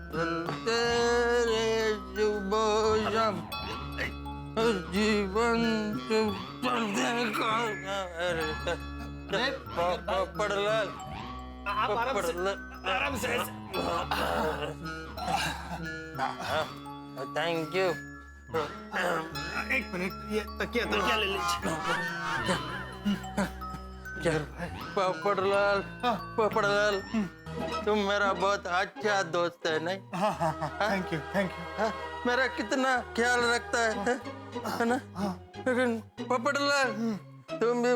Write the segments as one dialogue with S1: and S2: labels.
S1: तेरे शुभ शाम जीवन पड़लाल
S2: आप आराम से
S1: थैंक यू।
S2: एक मिनट, ये तकिया ले लीजिए।
S1: पड़लाल तुम मेरा बहुत अच्छा दोस्त है नहीं?
S2: हाँ, थैंक यू।
S1: हाँ, मेरा कितना ख्याल रखता है ना? लेकिन पड़लाल तुम भी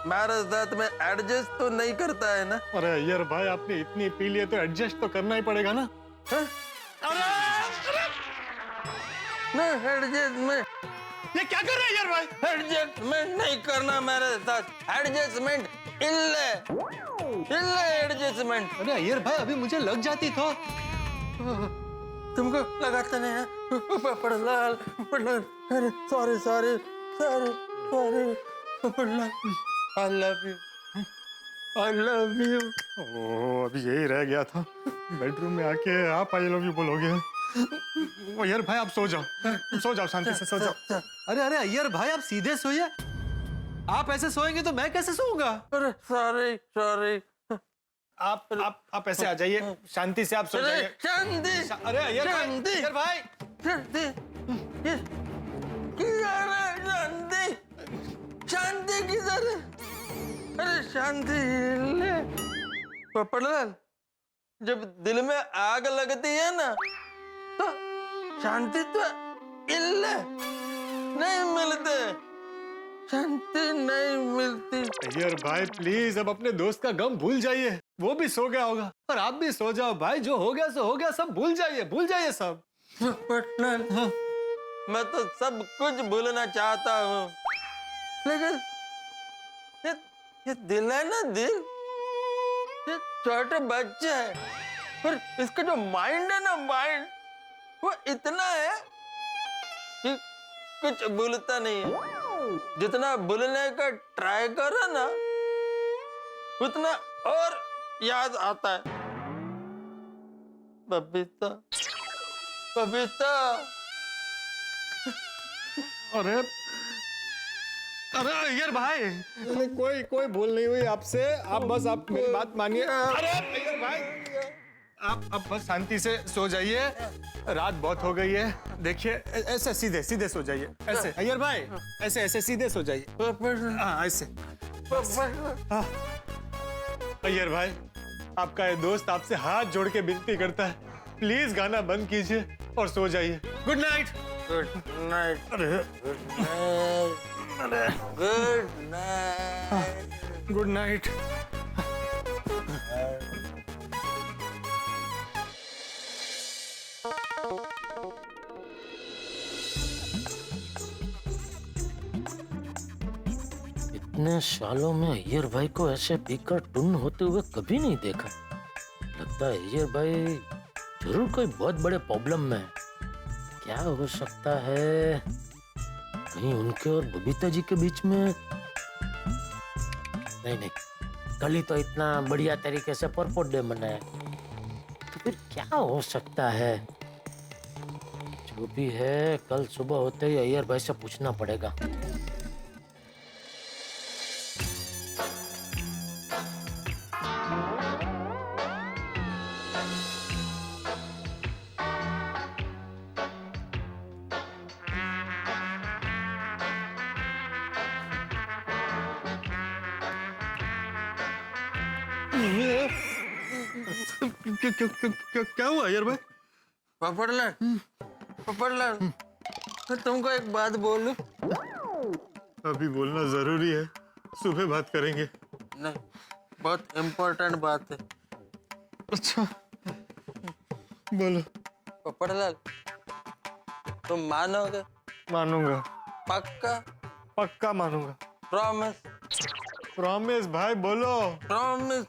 S1: मेरे साथ में एडजस्ट तो नहीं करता है ना?
S2: अरे अय्यर भाई, आपने इतनी पी लिए तो एडजस्ट तो करना ही पड़ेगा ना।
S1: एडजस्टमेंट
S2: ये क्या कर रहे हैं अय्यर भाई?
S1: एडजस्टमेंट नहीं करना मेरे साथ। एडजस्टमेंट इल्ले एडजस्टमेंट।
S2: अरे अय्यर भाई, अभी मुझे लग जाती तो।
S1: तुमको लगाता नहीं है? पड़लाल अरे सॉरी पड़लाल आई लव यू।
S2: ओह, अभी यही रह गया था, बेडरूम में आके आप आई लव यू बोलोगे। अय्यर भाई आप सो जाओ शांति से सो जाओ। अरे अय्यर भाई, आप सीधे सोइए। आप ऐसे सोएंगे तो मैं कैसे सोऊंगा?
S1: अरे सॉरी
S2: आप ऐसे आ जाइए, शांति से आप सो जाइए।
S1: शांति।
S2: अरे अय्यर भाई
S1: शांति किधर है? अरे शांति ले पड़लाल, जब दिल में आग लगती है ना तो शांति तो इल्ले नहीं मिलते, शांति नहीं मिलती।
S2: अय्यर भाई प्लीज, अब अपने दोस्त का गम भूल जाइए। वो भी सो गया होगा और आप भी सो जाओ भाई। जो हो गया सो हो गया, सब भूल जाइए सब।
S1: पड़लाल मैं तो सब कुछ भूलना चाहता हूँ, लेकिन ये दिल है ना, दिल ये छोटे बच्चे है, पर इसका जो माइंड है ना, माइंड वो इतना है कि कुछ भूलता नहीं है। जितना भूलने का ट्राई करो ना, उतना और याद आता है। बबीता
S2: अरे अय्यर भाई, कोई भूल नहीं हुई आपसे। आप बस मेरी बात मानिए। अरे अय्यर भाई, आप बस शांति से सो जाइए। रात बहुत हो गई है। देखिए ऐसे सीधे सो जाइए। ऐसे अय्यर भाई, ऐसे सीधे सो जाइए। हाँ ऐसे। हाँ। अय्यर भाई, आपका ये दोस्त आपसे हाथ जोड़ के विनती करता है, प्लीज गाना बंद कीजिए और सो जाइए। Good night.
S1: Good night.
S2: Good night.
S3: इतने सालों में अय्यर भाई को ऐसे पीकर टुन होते हुए कभी नहीं देखा। लगता है अय्यर भाई जरूर कोई बहुत बड़े प्रॉब्लम में है। क्या हो सकता है? कहीं उनके और बबीता जी के बीच में? नहीं, कल ही तो इतना बढ़िया तरीके से परपोट डे मनाया, तो फिर क्या हो सकता है? जो भी है, कल सुबह होते ही अय्यर भाई से पूछना पड़ेगा।
S2: क्या हुआ अय्यर भाई?
S1: पड़लाल मैं तुमको एक बात बोलूं?
S2: अभी बोलना जरूरी है, सुबह बात करेंगे।
S1: नहीं, बहुत इम्पोर्टेंट बात है।
S2: अच्छा बोलो।
S1: पड़लाल तुम मानोगे?
S2: मानूंगा,
S1: पक्का
S2: मानूंगा।
S1: प्रॉमिस
S2: भाई बोलो।
S1: प्रॉमिस।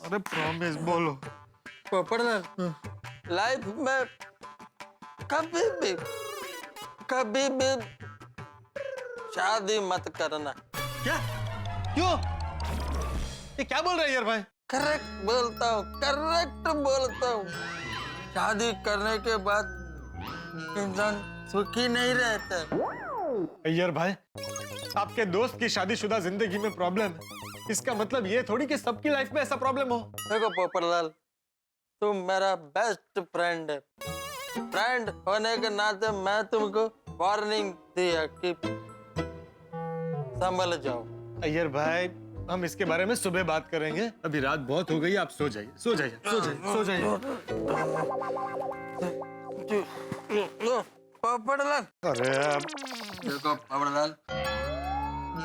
S2: अरे प्रॉमिस बोलो।
S1: पड़लाल लाइफ में कभी भी शादी मत करना।
S2: क्या? क्यों? ये क्या बोल रहे हैं यार भाई?
S1: करेक्ट बोलता हूँ। शादी करने के बाद इंसान सुखी नहीं रहता।
S2: अय्यर भाई, आपके दोस्त की शादीशुदा जिंदगी में प्रॉब्लम है, इसका मतलब ये थोड़ी कि सबकी लाइफ में ऐसा प्रॉब्लम हो।
S1: देखो पोपटलाल, तुम मेरा बेस्ट फ्रेंड है। फ्रेंड होने के नाते मैं तुमको वार्निंग दिया कि संभल जाओ।
S2: अय्यर भाई, हम इसके बारे में सुबह बात करेंगे, अभी रात बहुत हो गई, आप सो जाइए, सो जाइए, सो जाइए, सो जाइए।
S1: पोपटलाल,
S2: अरे
S1: देखो पोपटलाल,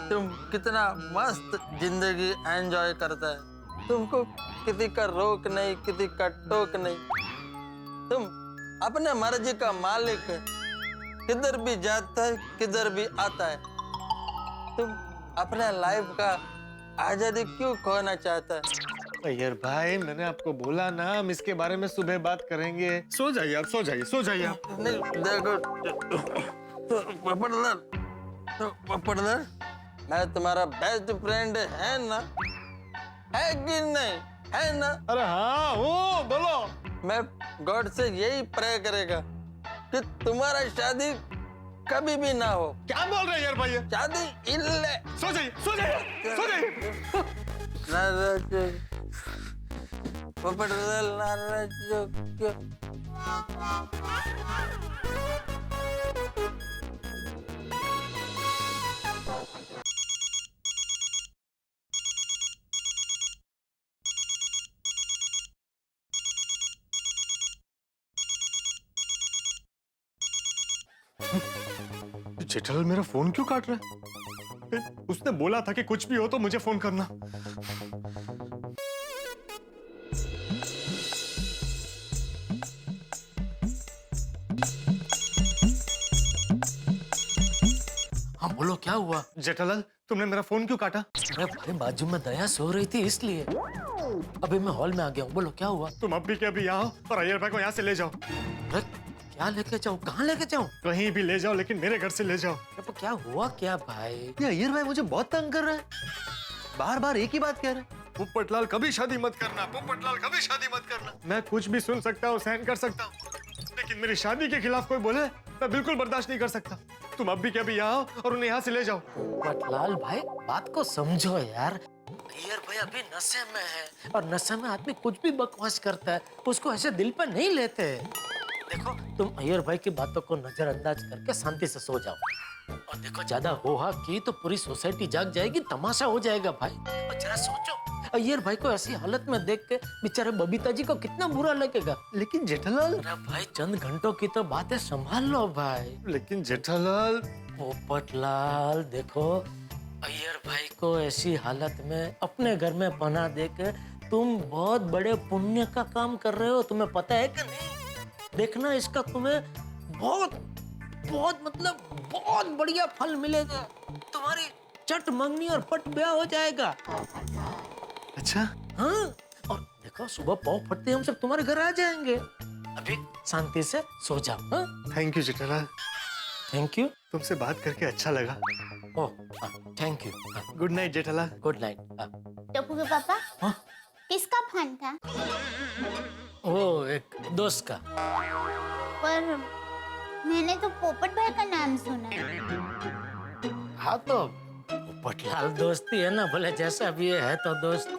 S1: तुम कितना मस्त जिंदगी एंजॉय करता है। तुमको किसी का रोक नहीं, किसी का टोक नहीं। तुम अपने मर्जी का मालिक है, किधर भी जाता है, किधर भी आता है। तुम अपने लाइफ का आजादी क्यों खोना चाहता है?
S2: अय्यर भाई, मैंने आपको बोला ना, हम इसके बारे में सुबह बात करेंगे। सो जाइए आप, सो जाइए, सो जाइए आप।
S1: नहीं देखो पोपटलाल, पोपटलाल, मैं तुम्हारा बेस्ट फ्रेंड है ना? है कि नहीं? है ना?
S2: अरे हाँ, वो बोलो।
S1: मैं गॉड से यही प्रे करेगा कि तुम्हारा शादी कभी भी ना हो।
S2: क्या बोल रहे हैं यार भाई?
S1: शादी इल्ले।
S2: सो जाइए, सो जाइए, सो जाइए।
S1: नाराज पोपटलाल, नाराज क्यों?
S2: जेठालाल मेरा फोन क्यों काट रहा है? उसने बोला था कि कुछ भी हो तो मुझे फोन करना।
S3: हाँ बोलो, क्या हुआ?
S2: जेठालाल, तुमने मेरा फोन क्यों काटा?
S3: अरे भाई, बाजू में दया सो रही थी इसलिए। अभी मैं हॉल में आ गया हूँ, बोलो क्या हुआ?
S2: तुम अभी के अभी आओ और अय्यर भाई को यहाँ से ले जाओ।
S3: अरे क्या लेके जाऊँ? कहाँ लेके जाऊँ?
S2: कहीं भी ले जाओ, लेकिन मेरे घर से ले जाओ।
S3: तो क्या हुआ क्या भाई?
S2: ये अय्यर भाई मुझे बहुत तंग कर रहा है, बार बार एक ही बात कह रहा है। पोपटलाल कभी शादी मत करना, पोपटलाल कभी शादी मत करना। मैं कुछ भी सुन सकता हूँ, सहन कर सकता हूँ, लेकिन मेरी शादी के खिलाफ कोई बोले मैं बिल्कुल बर्दाश्त नहीं कर सकता। तुम अभी के अभी आओ और उन्हें यहाँ से ले जाओ।
S3: पोपटलाल भाई, बात को समझो यार। अय्यर भाई अभी नशे में है, और नशे में आदमी कुछ भी बकवास करता है, उसको ऐसे दिल पर नहीं लेते। देखो, तुम अय्यर भाई की बातों को नजरअंदाज करके शांति से सो जाओ। और देखो, ज्यादा होहा की तो पूरी सोसाइटी जाग जाएगी, तमाशा हो जाएगा भाई। और जरा सोचो, अय्यर भाई को ऐसी हालत में देख के बेचारे बबीता जी को कितना बुरा लगेगा।
S2: लेकिन जेठालाल,
S3: अरे भाई, चंद घंटों की तो बात है, संभाल लो भाई।
S2: लेकिन जेठालाल।
S3: पोपटलाल देखो, अय्यर भाई को ऐसी हालत में अपने घर में पनाह देके तुम बहुत बड़े पुण्य का काम कर रहे हो, तुम्हें पता है कि नहीं? देखना, इसका तुम्हें बहुत बहुत मतलब बहुत बढ़िया फल मिलेगा। तुम्हारी चट मंगनी और पट ब्याह हो जाएगा।
S2: अच्छा,
S3: हाँ, और देखो, सुबह पाँव फटते ही हम सब तुम्हारे घर आ जाएंगे। अभी शांति से सो जाओ। हाँ,
S2: thank you Jethalal,
S3: thank you.
S2: तुमसे बात करके अच्छा लगा।
S3: Oh, thank you.
S2: Good night Jethalal.
S3: Good night.
S4: Tappu के पापा,
S3: हाँ?
S4: किसका फोन था?
S3: वो एक दोस्त का।
S4: पर मैंने तो पोपट भाई का नाम सुना।
S3: हाँ तो पोपटलाल दोस्ती है ना, भले जैसा भी है तो दोस्त।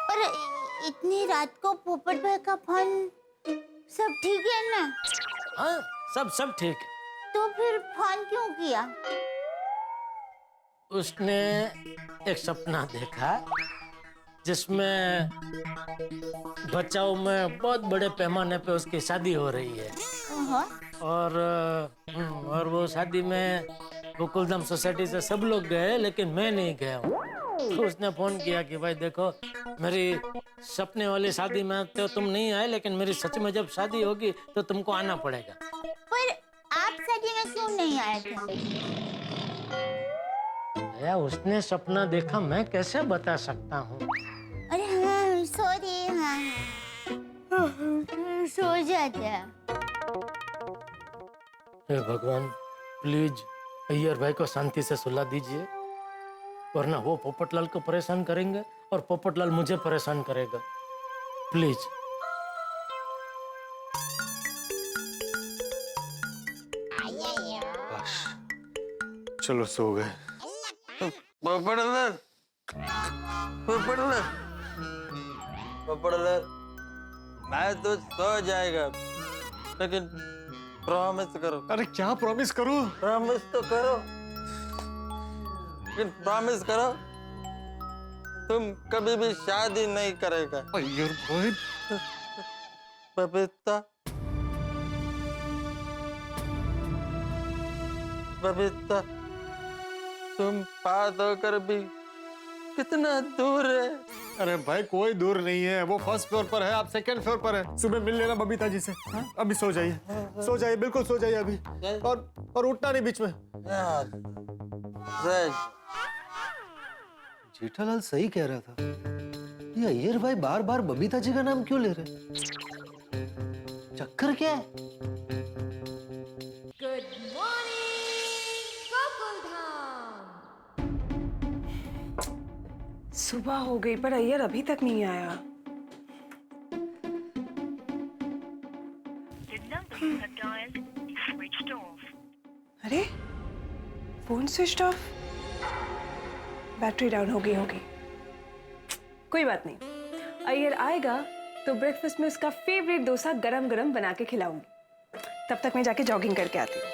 S4: पर इतनी रात को पोपट भाई का फोन, सब ठीक है ना?
S3: हाँ, सब ठीक।
S4: तो फिर फोन क्यों किया?
S3: उसने एक सपना देखा जिसमें बचाओ में बहुत बड़े पैमाने पे उसकी शादी हो रही है।
S4: ओहो,
S3: और वो शादी में गोकुलधाम सोसाइटी से सब लोग गए, लेकिन मैं नहीं गया हूँ। तो उसने फोन किया कि भाई देखो, मेरी सपने वाली शादी में तो तुम नहीं आए, लेकिन मेरी सच में जब शादी होगी तो तुमको आना पड़ेगा।
S4: पर आप शादी में क्यों नहीं आए थे?
S3: उसने सपना देखा, मैं कैसे बता सकता हूँ?
S4: अरे हाँ, सॉरी। हाँ, सो जाते।
S3: हे भगवान, प्लीज अय्यर भाई को शांति से सुला दीजिए, वरना वो पोपटलाल को परेशान करेंगे और पोपटलाल मुझे परेशान करेगा। प्लीज।
S2: चलो सो गए।
S1: पोपटलाल, पोपटलाल, पोपटलाल, मैं तो सो जाएगा, लेकिन प्रॉमिस करो।
S2: अरे क्या प्रॉमिस करूं?
S1: प्रॉमिस तो करो, लेकिन प्रॉमिस करो तुम कभी भी शादी नहीं करेगा।
S2: अय्यर भाई,
S1: बबीता, बबीता, तुम बात होकर भी कितना दूर है।
S2: अरे भाई कोई दूर नहीं है, वो फर्स्ट फ्लोर पर है, आप सेकंड फ्लोर पर है। सुबह मिल लेना बबीता जी से। अभी सो जाइए, सो जाइए, बिल्कुल सो जाइए अभी। और उठना नहीं बीच में।
S1: सच,
S5: जेठालाल सही कह रहा था। ये अय्यर भाई बार बार बबीता जी का नाम क्यों ले रहे? चक्कर क्या है?
S6: Good morning Gokuldham.
S7: सुबह हो गई पर अय्यर अभी तक नहीं आया।
S8: The number you have dialed is switched off.
S7: अरे phone switch off, battery down हो गई होगी। कोई बात नहीं, अय्यर आएगा तो ब्रेकफास्ट में उसका फेवरेट डोसा गरम गरम बना के खिलाऊंगी। तब तक मैं जाके जॉगिंग करके आती हूँ।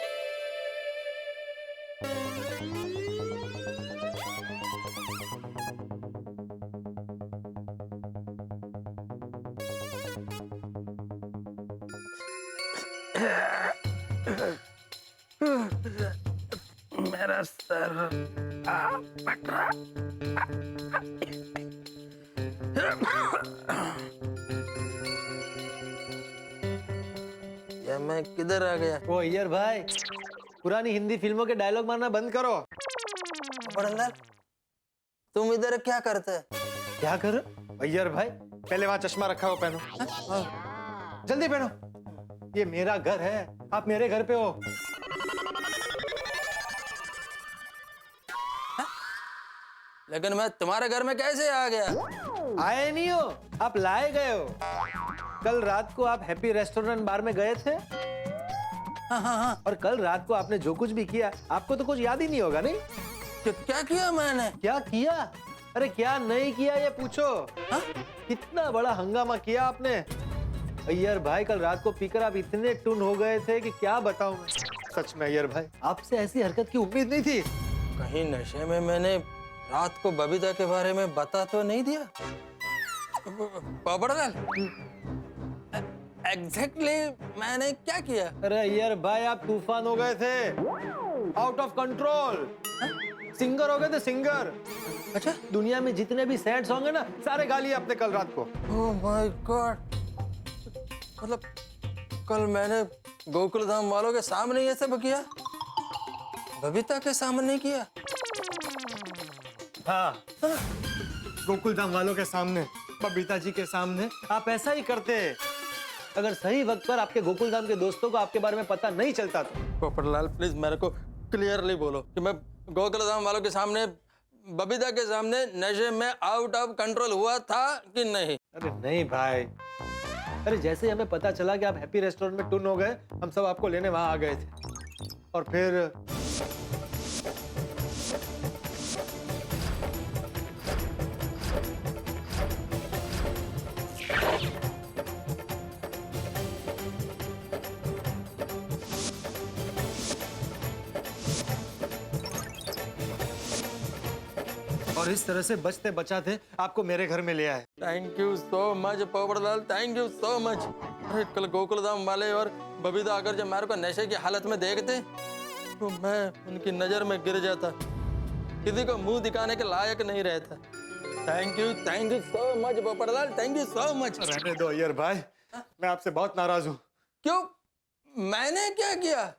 S1: मेरा सर फट रहा। या मैं किधर आ गया?
S5: ओ अय्यर भाई, पुरानी हिंदी फिल्मों के डायलॉग मारना बंद करो।
S1: बड़लाल, तुम इधर क्या करते हैं?
S5: क्या कर?
S2: अय्यर भाई, पहले वहां चश्मा रखा हो पहनो। जल्दी पहनो। ये मेरा घर है, आप मेरे घर पे हो।
S1: लेकिन मैं तुम्हारे घर में कैसे आ गया?
S5: आए नहीं हो, आप लाए गए हो। कल रात को आप हैप्पी रेस्टोरेंट बार में गए थे।
S1: हाँ।
S5: और कल रात को आपने जो कुछ भी किया, आपको तो कुछ याद ही नहीं होगा, नहीं?
S1: क्या किया मैंने?
S5: क्या किया? अरे क्या नहीं किया ये पूछो।
S1: हाँ?
S5: कितना बड़ा हंगामा किया आपने। अय्यर भाई, कल रात को पीकर आप इतने टुन हो गए थे कि क्या बताऊं मैं।
S2: सच में अय्यर भाई,
S5: आपसे ऐसी हरकत की उम्मीद नहीं थी।
S1: कहीं नशे में मैंने रात को बबीता के बारे में बता तो नहीं दिया? बड़लाल, एग्जैक्टली मैंने क्या किया?
S5: अरे अय्यर भाई, आप तूफान हो गए थे, आउट ऑफ कंट्रोल। सिंगर हो गए थे, सिंगर।
S1: अच्छा,
S5: दुनिया में जितने भी सैड सॉन्ग है ना, सारे गा लिए आपने कल रात को।
S1: ओह माय गॉड, मतलब कल मैंने गोकुलधाम वालों के सामने ये सब किया, बबीता के सामने किया?
S2: हाँ, गोकुलधाम वालों के सामने, बबीता जी के सामने
S5: आप ऐसा ही करते। अगर सही वक्त पर आपके गोकुलधाम के दोस्तों को आपके बारे में पता नहीं चलता तो।
S1: पोपटलाल, प्लीज मेरे को क्लियरली बोलो कि मैं गोकुलधाम वालों के सामने, बबीता के सामने नशे में आउट ऑफ कंट्रोल हुआ था कि नहीं?
S5: अरे नहीं भाई, अरे जैसे ही हमें पता चला कि आप हैप्पी रेस्टोरेंट में टुन हो गए, हम सब आपको लेने वहां आ गए थे। और फिर और इस तरह से बचते बचाते आपको मेरे घर में ले आए।
S1: Thank you so much Popatlal, thank you so much. अरे कल गोकुलधाम वाले और बबीता अगर जब मेरे को नशे की हालत में देखते तो मैं उनकी नजर में गिर जाता, किसी को मुंह दिखाने के लायक नहीं रहता। Thank you so much Popatlal, thank you so much.
S2: रहने दो अय्यर भाई, मैं आपसे बहुत नाराज हूँ।
S1: क्यों? मैंने क्या किया?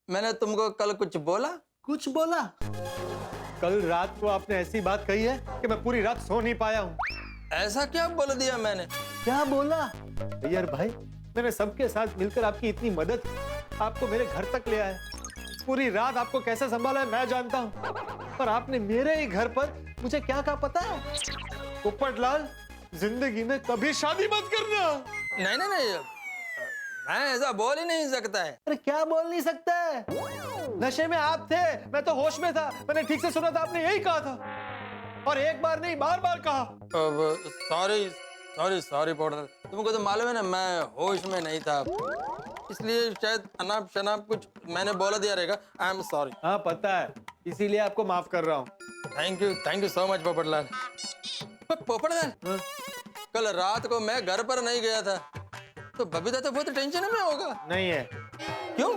S1: मैंने तुमको कल कुछ बोला?
S5: कुछ बोला?
S2: कल रात को आपने ऐसी बात कही है कि मैं पूरी रात सो नहीं पाया हूँ।
S1: ऐसा क्या बोल दिया मैंने?
S5: क्या बोला?
S2: अय्यर भाई, मैंने सबके साथ मिलकर आपकी इतनी मदद की, आपको मेरे घर तक ले आया, पूरी रात आपको कैसे संभाला है मैं जानता हूँ, पर आपने मेरे ही घर पर मुझे क्या कहा पता है? पोपटलाल, जिंदगी में कभी शादी मत करना।
S1: नहीं, मैं ऐसा बोल ही नहीं सकता है।
S5: अरे क्या बोल नहीं सकता है? नशे में आप थे, मैं तो होश में था। मैंने ठीक से सुना था, आपने यही कहा था और एक बार नहीं बार बार कहा।
S1: सॉरी सॉरी सॉरी पाउडर, तुमको तो मालूम है ना मैं होश में नहीं था, इसलिए शायद अनाप शनाप कुछ मैंने बोला दिया रहेगा। I am sorry.
S5: हाँ पता है, इसीलिए आपको माफ कर रहा हूँ।
S1: Thank you so much Popatlal. Popatlal, कल रात को मैं घर पर नहीं गया था तो बबीता तो बहुत टेंशन में होगा।
S5: नहीं है।
S1: क्यों?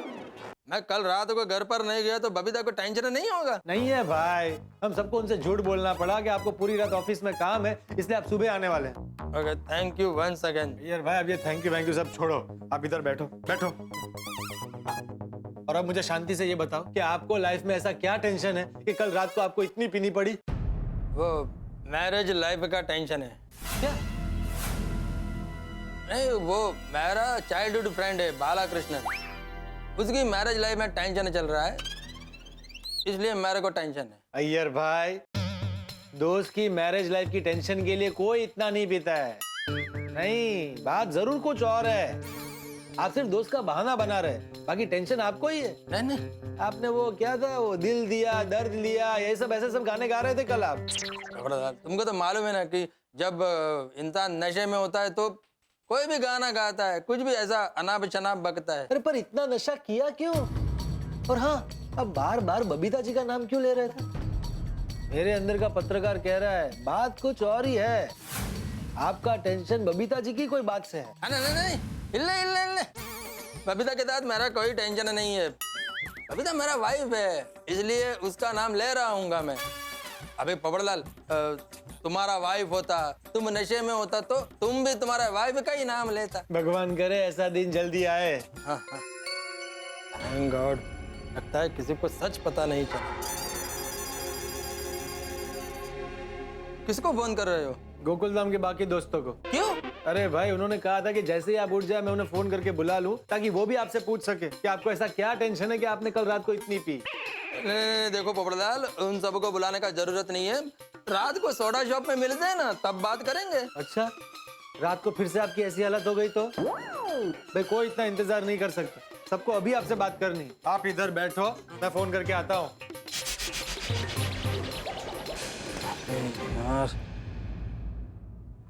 S1: मैं कल रात को घर पर नहीं गया तो बबीता को टेंशन नहीं होगा?
S5: नहीं है भाई, हम सबको उनसे झूठ बोलना पड़ा कि आपको पूरी रात ऑफिस में काम है, इसलिए आप सुबह आने वाले हैं।
S1: Okay, thank you once again.
S5: यार भाई, अब ये थैंक यू सब छोड़ो, आप इधर बैठो बैठो। और अब मुझे शांति से ये बताओ कि आपको लाइफ में ऐसा क्या टेंशन है कि कल रात को आपको इतनी पीनी पड़ी?
S1: वो मैरिज लाइफ का टेंशन है।
S5: क्या?
S1: नहीं, वो मेरा चाइल्डहुड फ्रेंड है बालाकृष्णन, उसकी मैरिज लाइफ में टेंशन चल रहा है, इसलिए मेरे को टेंशन है।
S5: अय्यर भाई, दोस्त की मैरिज लाइफ की टेंशन के लिए कोई इतना नहीं पीता है। नहीं, बात जरूर कुछ और है। आप सिर्फ दोस्त का बहाना बना रहे, बाकी टेंशन आपको ही है।
S1: नहीं,
S5: आपने वो क्या था, वो दिल दिया दर्द लिया, ये सब ऐसे सब गाने गा रहे थे कल आप।
S1: तुमको तो मालूम है ना कि जब इंसान नशे में होता है तो कोई भी गाना गाता है, कुछ भी ऐसा अनाप शनाप बकता है।
S5: अरे पर इतना नशा किया क्यों? और हाँ, अब बार बार बबीता जी का नाम क्यों ले रहे थे? मेरे अंदर का पत्रकार कह रहा है बात कुछ और ही है। आपका टेंशन बबीता जी की कोई बात से है।
S1: नहीं, इल्ले। बबीता के साथ मेरा कोई टेंशन नहीं है। बबीता मेरा वाइफ है, इसलिए उसका नाम ले रहा हूँ मैं। अबे पोपटलाल, तुम्हारा वाइफ होता, तुम नशे में होता तो तुम भी तुम्हारा वाइफ का ही नाम लेता।
S5: भगवान करे ऐसा दिन जल्दी आए।
S1: हाँ। Thank God. लगता है किसी को सच पता नहीं चला। किसको फोन कर रहे हो?
S5: गोकुल धाम के बाकी दोस्तों को।
S1: क्यों?
S5: अरे भाई, उन्होंने कहा था कि जैसे ही आप उठ जाए मैं उन्हें फोन करके बुला लूं, ताकि वो भी आपसे पूछ सके कि आपको ऐसा क्या टेंशन है कि आपने कल रात को इतनी पी।
S1: देखो पोपटलाल, उन सबको बुलाने का जरूरत नहीं है। रात को सोडा शॉप में मिलते हैं ना, तब बात करेंगे।
S5: अच्छा, रात को फिर से आपकी ऐसी हालत हो गई तो? भाई कोई इतना इंतजार नहीं कर सकता, सबको अभी आपसे बात करनी। आप इधर बैठो, मैं फोन करके आता हूँ।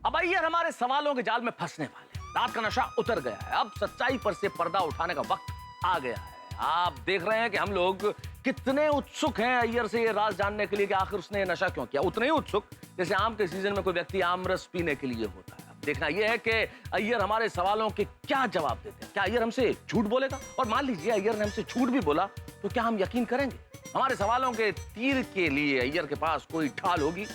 S9: अब अय्यर हमारे सवालों के जाल में फंसने वाले हैं। रात का नशा उतर गया है, अब सच्चाई पर से पर्दा उठाने का वक्त आ गया है। आप देख रहे हैं कि हम लोग कितने उत्सुक हैं अय्यर से ये राज जानने के लिए कि आखिर उसने नशा क्यों किया। उतने ही उत्सुक जैसे आम के सीजन में कोई व्यक्ति आम रस पीने के लिए होता है। अब देखना यह है कि अय्यर हमारे सवालों के क्या जवाब देते हैं। क्या अय्यर हमसे झूठ बोलेगा? और मान लीजिए अय्यर ने हमसे झूठ भी बोला तो क्या हम यकीन करेंगे? हमारे सवालों के तीर के लिए अय्यर के पास कोई ढाल होगी?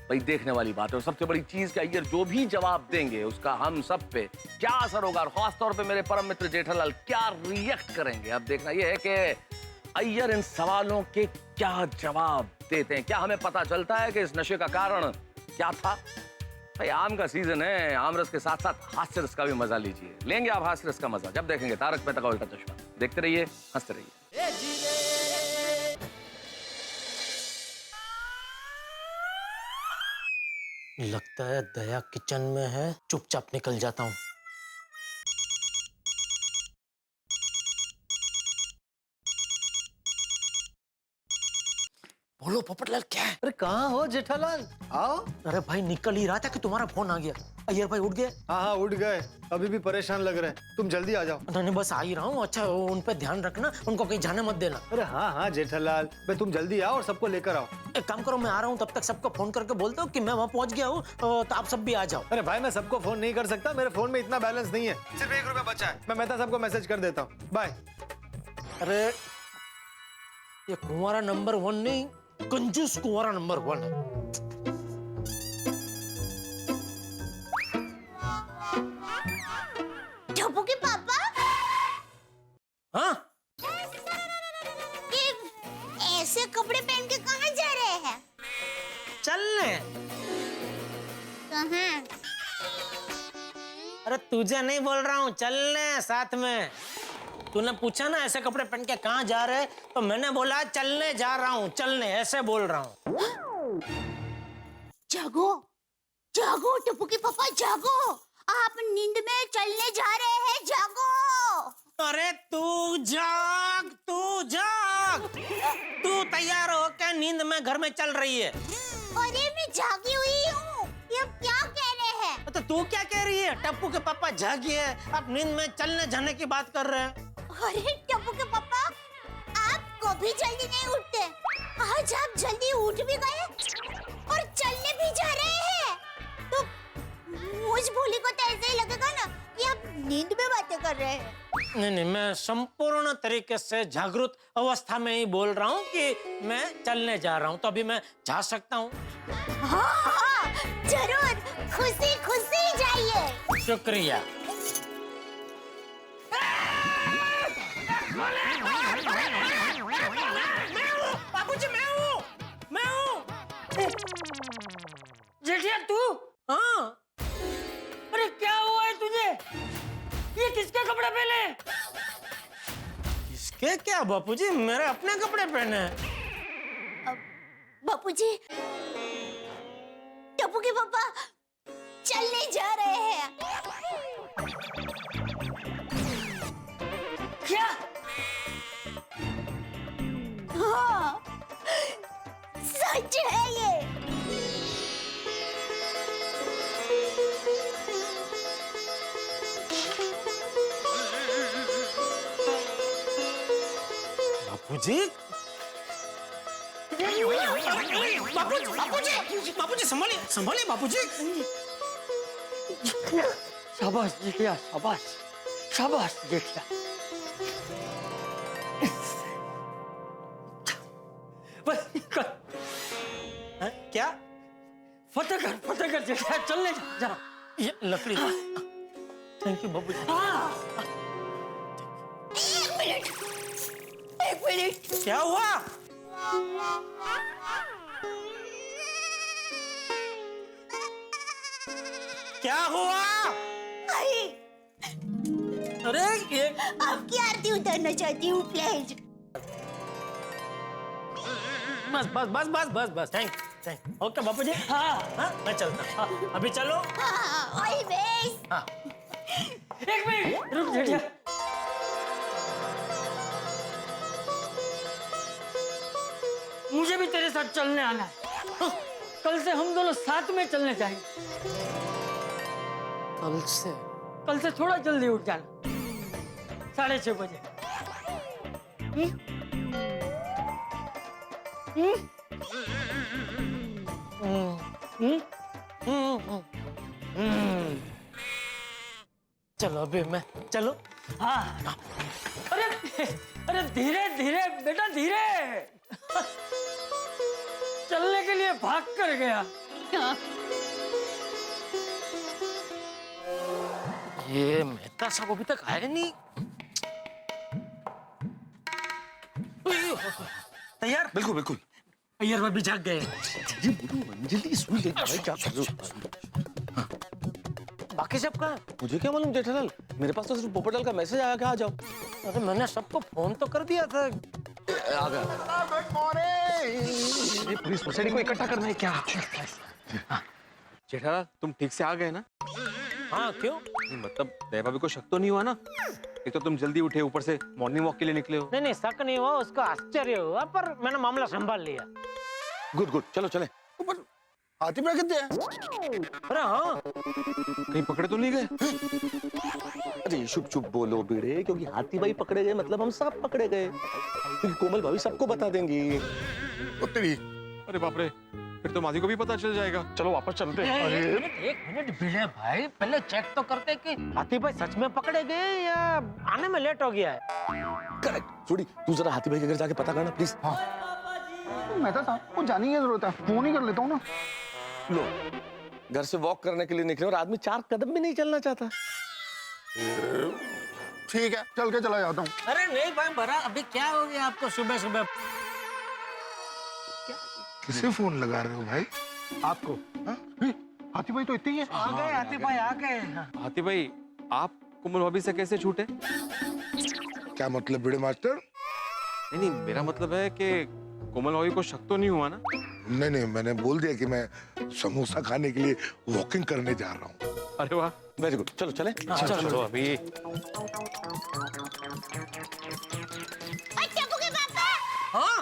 S9: भाई देखने वाली बात है। और सबसे बड़ी चीज कि अय्यर जो भी जवाब देंगे उसका हम सब पे क्या असर होगा, और खासतौर पे मेरे परम मित्र जेठालाल क्या रिएक्ट करेंगे। अब देखना यह है कि अय्यर इन सवालों के क्या जवाब देते हैं। क्या हमें पता चलता है कि इस नशे का कारण क्या था? भाई आम का सीजन है, आम रस के साथ साथ हास्य रस का भी मजा लीजिए। लेंगे आप हास्य रस का मजा जब देखेंगे तारक मेहता का उल्टा चश्मा। देखते रहिए, हंसते रहिए।
S3: लगता है दया किचन में है, चुपचाप निकल जाता हूँ। बोलो पोपटलाल, क्या है?
S5: अरे कहाँ हो जेठालाल, आओ।
S3: अरे भाई निकल ही रहा था कि तुम्हारा फोन आ गया। अय्यर भाई उठ गए?
S5: हाँ उठ गए, अभी भी परेशान लग रहे हैं। तुम जल्दी आ जाओ।
S3: नहीं बस आ ही रहा हूँ। अच्छा उन पे ध्यान रखना, उनको कहीं जाने मत देना।
S5: अरे हाँ जेठालाल, भाई तुम जल्दी आओ और सबको लेकर आओ।
S3: एक काम करो, मैं आ रहा हूँ, तब तक सबको फोन करके बोलता हूँ कि मैं वहाँ पहुँच गया हूँ, तो आप सब भी आ जाओ।
S5: अरे भाई मैं सबको फोन नहीं कर सकता, मेरे फोन में इतना बैलेंस नहीं है, सिर्फ 1 रुपया बचा है। मैं मेहता सबको मैसेज कर देता हूँ, बाय।
S3: अरे ये कुंवारा नंबर 1 नहीं, कंजूस कुंवारा नंबर 1 है।
S4: टप्पू के पापा?
S3: हाँ?
S4: ये ऐसे कपड़े पहन के कहाँ जा रहे हैं?
S3: चलने।
S4: कहाँ?
S3: अरे तुझे नहीं बोल रहा हूँ, चलने साथ में। तूने पूछा ना ऐसे कपड़े पहन के कहाँ जा रहे, तो मैंने बोला चलने जा रहा हूँ, चलने ऐसे बोल रहा हूँ।
S4: जागो, जागो टप्पू के पापा, जागो। आप नींद में चलने जा रहे हैं, जागो।
S3: अरे तू जाग, तू जाग।
S10: दिमाग। तू तैयार हो क्या? नींद में घर में चल रही है।
S4: अरे मैं जागी हुई हूँ। ये क्या कह रहे हैं?
S10: तो तू क्या कह रही है? टप्पू के पापा जागी है, अब नींद में चलने जाने की बात कर रहे हैं।
S4: अरे टप्पू के पापा, आप कभी जल्दी नहीं उठते। आज आप जल्दी उठ भी गए और चलने भी जा रहे हैं। तो मुझ भोली को तो ऐसे ही लगेगा ना कि आप नींद में बातें कर रहे हैं।
S10: नहीं, मैं संपूर्ण तरीके से जागृत अवस्था में ही बोल रहा हूँ कि मैं चलने जा रहा हूँ, तो अभी मैं जा सकता हूँ।
S4: हाँ, जरूर, खुशी खुशी जाइए।
S10: शुक्रिया। बाबूजी, मैं हूँ।
S11: जेठिया तू?
S10: हाँ।
S11: अरे क्या हुआ है तुझे? ये किसके कपड़े पहने?
S10: इसके क्या बापूजी, मेरे अपने कपड़े पहने हैं।
S4: बापूजी, टप्पू के पापा चलने जा रहे हैं।
S11: क्या?
S4: हाँ, सच है ये।
S10: बापूजी, बापूजी संभालिए बापूजी।
S11: शाबाश जेठिया, शाबाश शाबाश जेठिया।
S10: क्या?
S11: फतेह कर जेठिया, चलने जा।
S10: ये लकड़ी। थैंक यू बापूजी।
S4: एक मिनट।
S10: क्या हुआ? क्या हुआ? अरे ये
S4: आपकी आरती उतारना चाहती हूँ प्लीज।
S10: बस थैंक। ओके बापूजी। हाँ, मैं चलता हूँ। हाँ, अभी चलो।
S4: हाँ, ऑलवेज।
S10: हाँ।
S11: एक मिनट रुक जेठिया। मुझे भी तेरे साथ चलने आना है। कल से हम दोनों साथ में चलने जाएंगे। कल से थोड़ा जल्दी उठ जाना, 6:30 बजे।
S10: चलो अभी मैं चलो।
S11: हाँ। अरे धीरे धीरे बेटा, धीरे। चलने के लिए भाग कर गया।
S3: ये मेहता साहब अभी तक आए नहीं।
S10: तैयार?
S2: बिल्कुल बिल्कुल।
S10: अय्यर भाभी जाग गए।
S3: जल्दी सुन ले भाई, क्या कर रहे हो? बाकी सब कहाँ?
S5: मुझे क्या मालूम जेठालाल, मेरे पास तो सिर्फ पोपटलाल का मैसेज आया कि आ जाओ।
S10: अरे मैंने सबको फोन तो कर दिया था।
S5: आ गया।
S2: ये पुलिस सोसाइटी को इकट्ठा करना है क्या? जेठालाल, तुम ठीक से आ गए ना?
S10: हाँ, क्यों?
S2: मतलब दया भाभी को शक तो नहीं हुआ ना? एक तो तुम जल्दी उठे, ऊपर से मॉर्निंग वॉक के लिए निकले हो।
S10: नहीं, शक नहीं हुआ, उसको आश्चर्य हुआ, पर मैंने मामला संभाल लिया।
S5: गुड, चलो चले। ऊपर हाथी पे कितने हैं?
S10: अरे हाँ,
S2: कहीं पकड़े तो नहीं गए?
S5: अरे चुप बोलो बेड़े, क्योंकि हाथी भाई पकड़े गए मतलब हम सब पकड़े गए, क्योंकि कोमल भाभी सबको बता देंगी।
S2: अरे बाप रे, फिर तो माधी को भी पता चल जाएगा। चलो वापस चलते हैं।
S10: एक मिनट विनय भाई, पहले चेक तो करते कि हाथी भाई सच में पकड़े गए या आने में लेट हो गया है।
S5: करेक्ट। छोड़ी, तू जरा हाथी भाई के घर जाके पता करना प्लीज। हाँ।
S12: मेहता साहब को जाने की जरूरत है, फोन ही कर लेता हूँ ना।
S5: लो, घर से वॉक करने के लिए निकले और आदमी 4 कदम भी नहीं चलना चाहता।
S12: ठीक है, चल के चला जाता हूँ।
S10: अरे नहीं भाई, बड़ा अभी क्या हो गया आपको सुबह सुबह?
S12: किसे फोन लगा रहे हो भाई? आपको? हाथी भाई तो इतने ही है।
S10: आ गए हाथी भाई, आ गए।
S2: हाथी भाई, आप कोमल भाभी से कैसे छूटे?
S12: क्या मतलब बड़े मास्टर?
S2: नहीं, मेरा मतलब है कि कोमल भाभी को शक तो नहीं हुआ ना?
S12: नहीं, मैंने बोल दिया कि मैं समोसा खाने के लिए वॉकिंग करने जा रहा हूँ।
S2: अरे वाह,
S5: वेरी गुड। चलो चले।
S2: चलो अभी।
S4: टप्पू के पापा,
S10: हाँ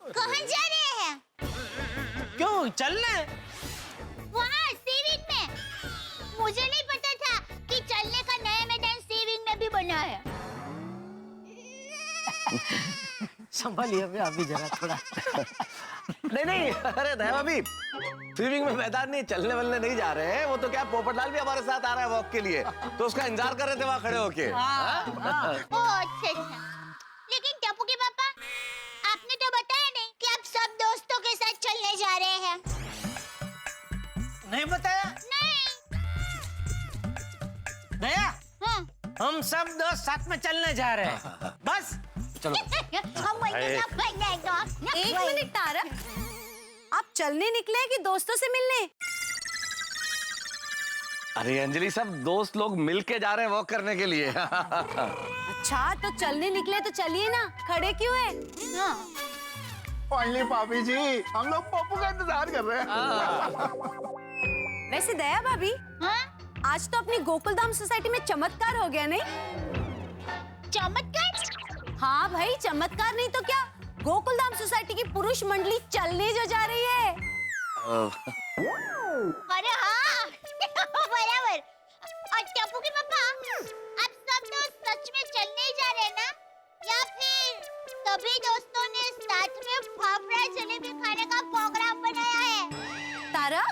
S4: कहाँ जा रहे हैं?
S10: क्यों चलने?
S4: वहाँ सीविंग में। मुझे नहीं पता था कि चलने का नया मैदान सीविंग में भी बना है।
S10: संभालिए अभी जरा थोड़ा।
S9: नहीं अरे दया भाभी स्विमिंग में मैदान नहीं, चलने वलने नहीं जा रहे हैं। वो तो क्या पोपटलाल भी हमारे साथ आ रहा है वॉक के लिए, तो उसका इंतजार कर रहे थे वहां खड़े होके।
S4: ओह अच्छा। लेकिन टप्पू के पापा, आपने तो बताया नहीं कि आप सब दोस्तों के साथ चलने जा रहे हैं।
S10: नहीं बताया?
S4: नहीं।
S10: दया,
S4: हाँ।
S10: हम सब दोस्त साथ में चलने जा रहे हैं। बस
S9: चलो।
S7: एक मिनट तारा, आप चलने निकले कि दोस्तों से मिलने?
S9: अरे अंजलि, सब दोस्त लोग मिलके जा रहे हैं वॉक करने के लिए।
S7: अच्छा तो चलने निकले तो चलिए ना, खड़े क्यों है?
S4: हाँ।
S2: फाइनली भाभी जी, हम लोग पप्पू का इंतजार कर रहे हैं।
S7: वैसे दया भाभी,
S4: हाँ?
S7: आज तो अपनी गोकुलधाम सोसाइटी में चमत्कार हो गया नहीं?
S4: चमत्कार?
S7: हाँ भाई, चमत्कार नहीं तो क्या, गोकुलधाम सोसाइटी की पुरुष मंडली चलने जो जा रही है।
S4: अरे हाँ बराबर। और टप्पू के पापा, आप सब दोस्त सच में चलने जा रहे हैं ना, या फिर सभी दोस्तों ने साथ में फाफड़ा जलेबी खाने का प्रोग्राम बनाया है?
S7: तारा,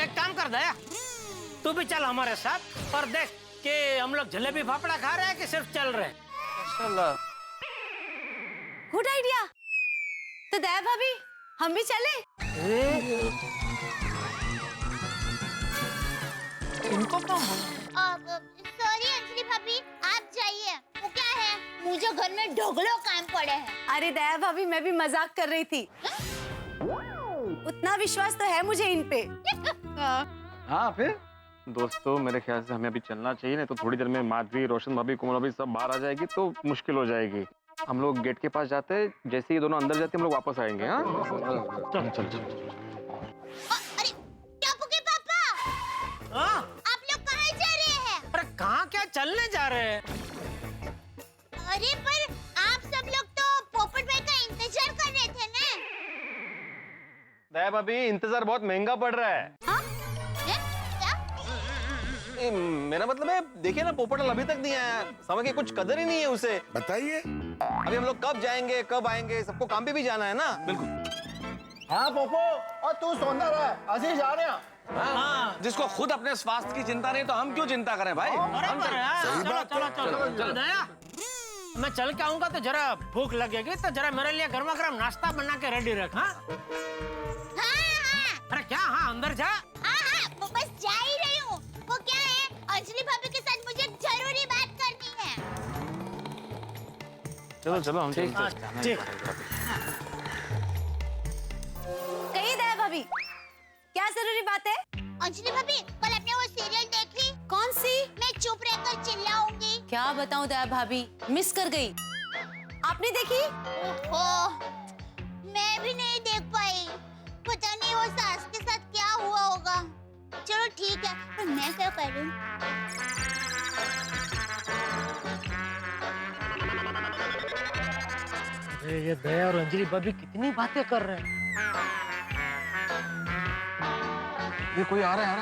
S10: एक काम कर दया, तू भी चल हमारे साथ और देख कि हम लोग जलेबी फाफड़ा खा रहे हैं कि सिर्फ चल रहे हैं।
S7: Good idea. तो दया भाभी, हम भी चले?
S10: इनको तो
S4: सॉरी अंजलि भाभी, आप जाइए। वो क्या है, मुझे घर में ढोगलो काम पड़े हैं।
S7: अरे दया भाभी, मैं भी मजाक कर रही थी। उतना विश्वास तो है मुझे इन पे।
S13: हाँ फिर दोस्तों, मेरे ख्याल से हमें अभी चलना चाहिए, नहीं तो थोड़ी देर में माधवी, रोशन भाभी, कोमल भाभी सब बाहर आ जाएगी तो मुश्किल हो जाएगी। हम लोग गेट के पास जाते हैं, जैसे ये दोनों अंदर जाते हम लोग वापस आएंगे। हाँ चल चल चल।
S4: अरे टप्पू के पापा,
S10: हाँ?
S4: आप लोग कहाँ जा रहे हैं?
S10: अरे कहाँ क्या चलने जा रहे हैं?
S4: अरे पर आप सब लोग तो पोपट भाई का इंतजार कर रहे थे ना?
S13: दया भाभी, इंतजार बहुत महंगा पड़ रहा है।
S4: हाँ? क्या?
S1: मेरा मतलब है, देखिए ना, पोपटलाल अभी तक नहीं आया, समय की कुछ कदर ही नहीं है उसे।
S12: बताइए।
S1: अभी हम लोग कब जाएंगे, कब आएंगे, सबको काम पे भी जाना है ना। बिल्कुल।
S2: हाँ पोपो, और तू सोना रहा, अजी जा रहे हैं।
S9: हाँ, जिसको खुद अपने स्वास्थ्य की चिंता नहीं तो हम क्यों चिंता करें भाई।
S10: बराबर
S9: हम
S10: है।
S12: सही
S10: चलो
S12: बात
S10: चलो
S12: है।
S10: चलो चलो दया, मैं चल के आऊंगा तो जरा भूख लगेगी, तो जरा मेरे लिए गर्मा गर्म नाश्ता बना के रेडी रख। हाँ
S4: हाँ।
S10: अरे क्या, हाँ अंदर जा।
S4: हाँ, वो बस जा ही रही हूँ। वो क्या है, अंजलि भाभी के साथ मुझे जरूरी बात करनी है।
S13: चलो चलो हम
S10: ठीक।
S7: कही दया भाभी, क्या जरूरी बात है?
S4: अंजलि भाभी, कल आपने वो सीरियल देखी?
S7: कौन सी?
S4: मैं चुप रहकर चिल्लाऊंगी।
S7: क्या बताऊं दया भाभी, मिस कर गई। आपने देखी?
S4: ओह, मैं भी नहीं देख पाई। पता नहीं वो सास के साथ क्या हुआ होगा। चलो ठीक है, पर मैं क्या करूं?
S10: ये दया और अंजलि भाभी कितनी बातें कर रहे हैं।
S9: ये कोई आ रहा है।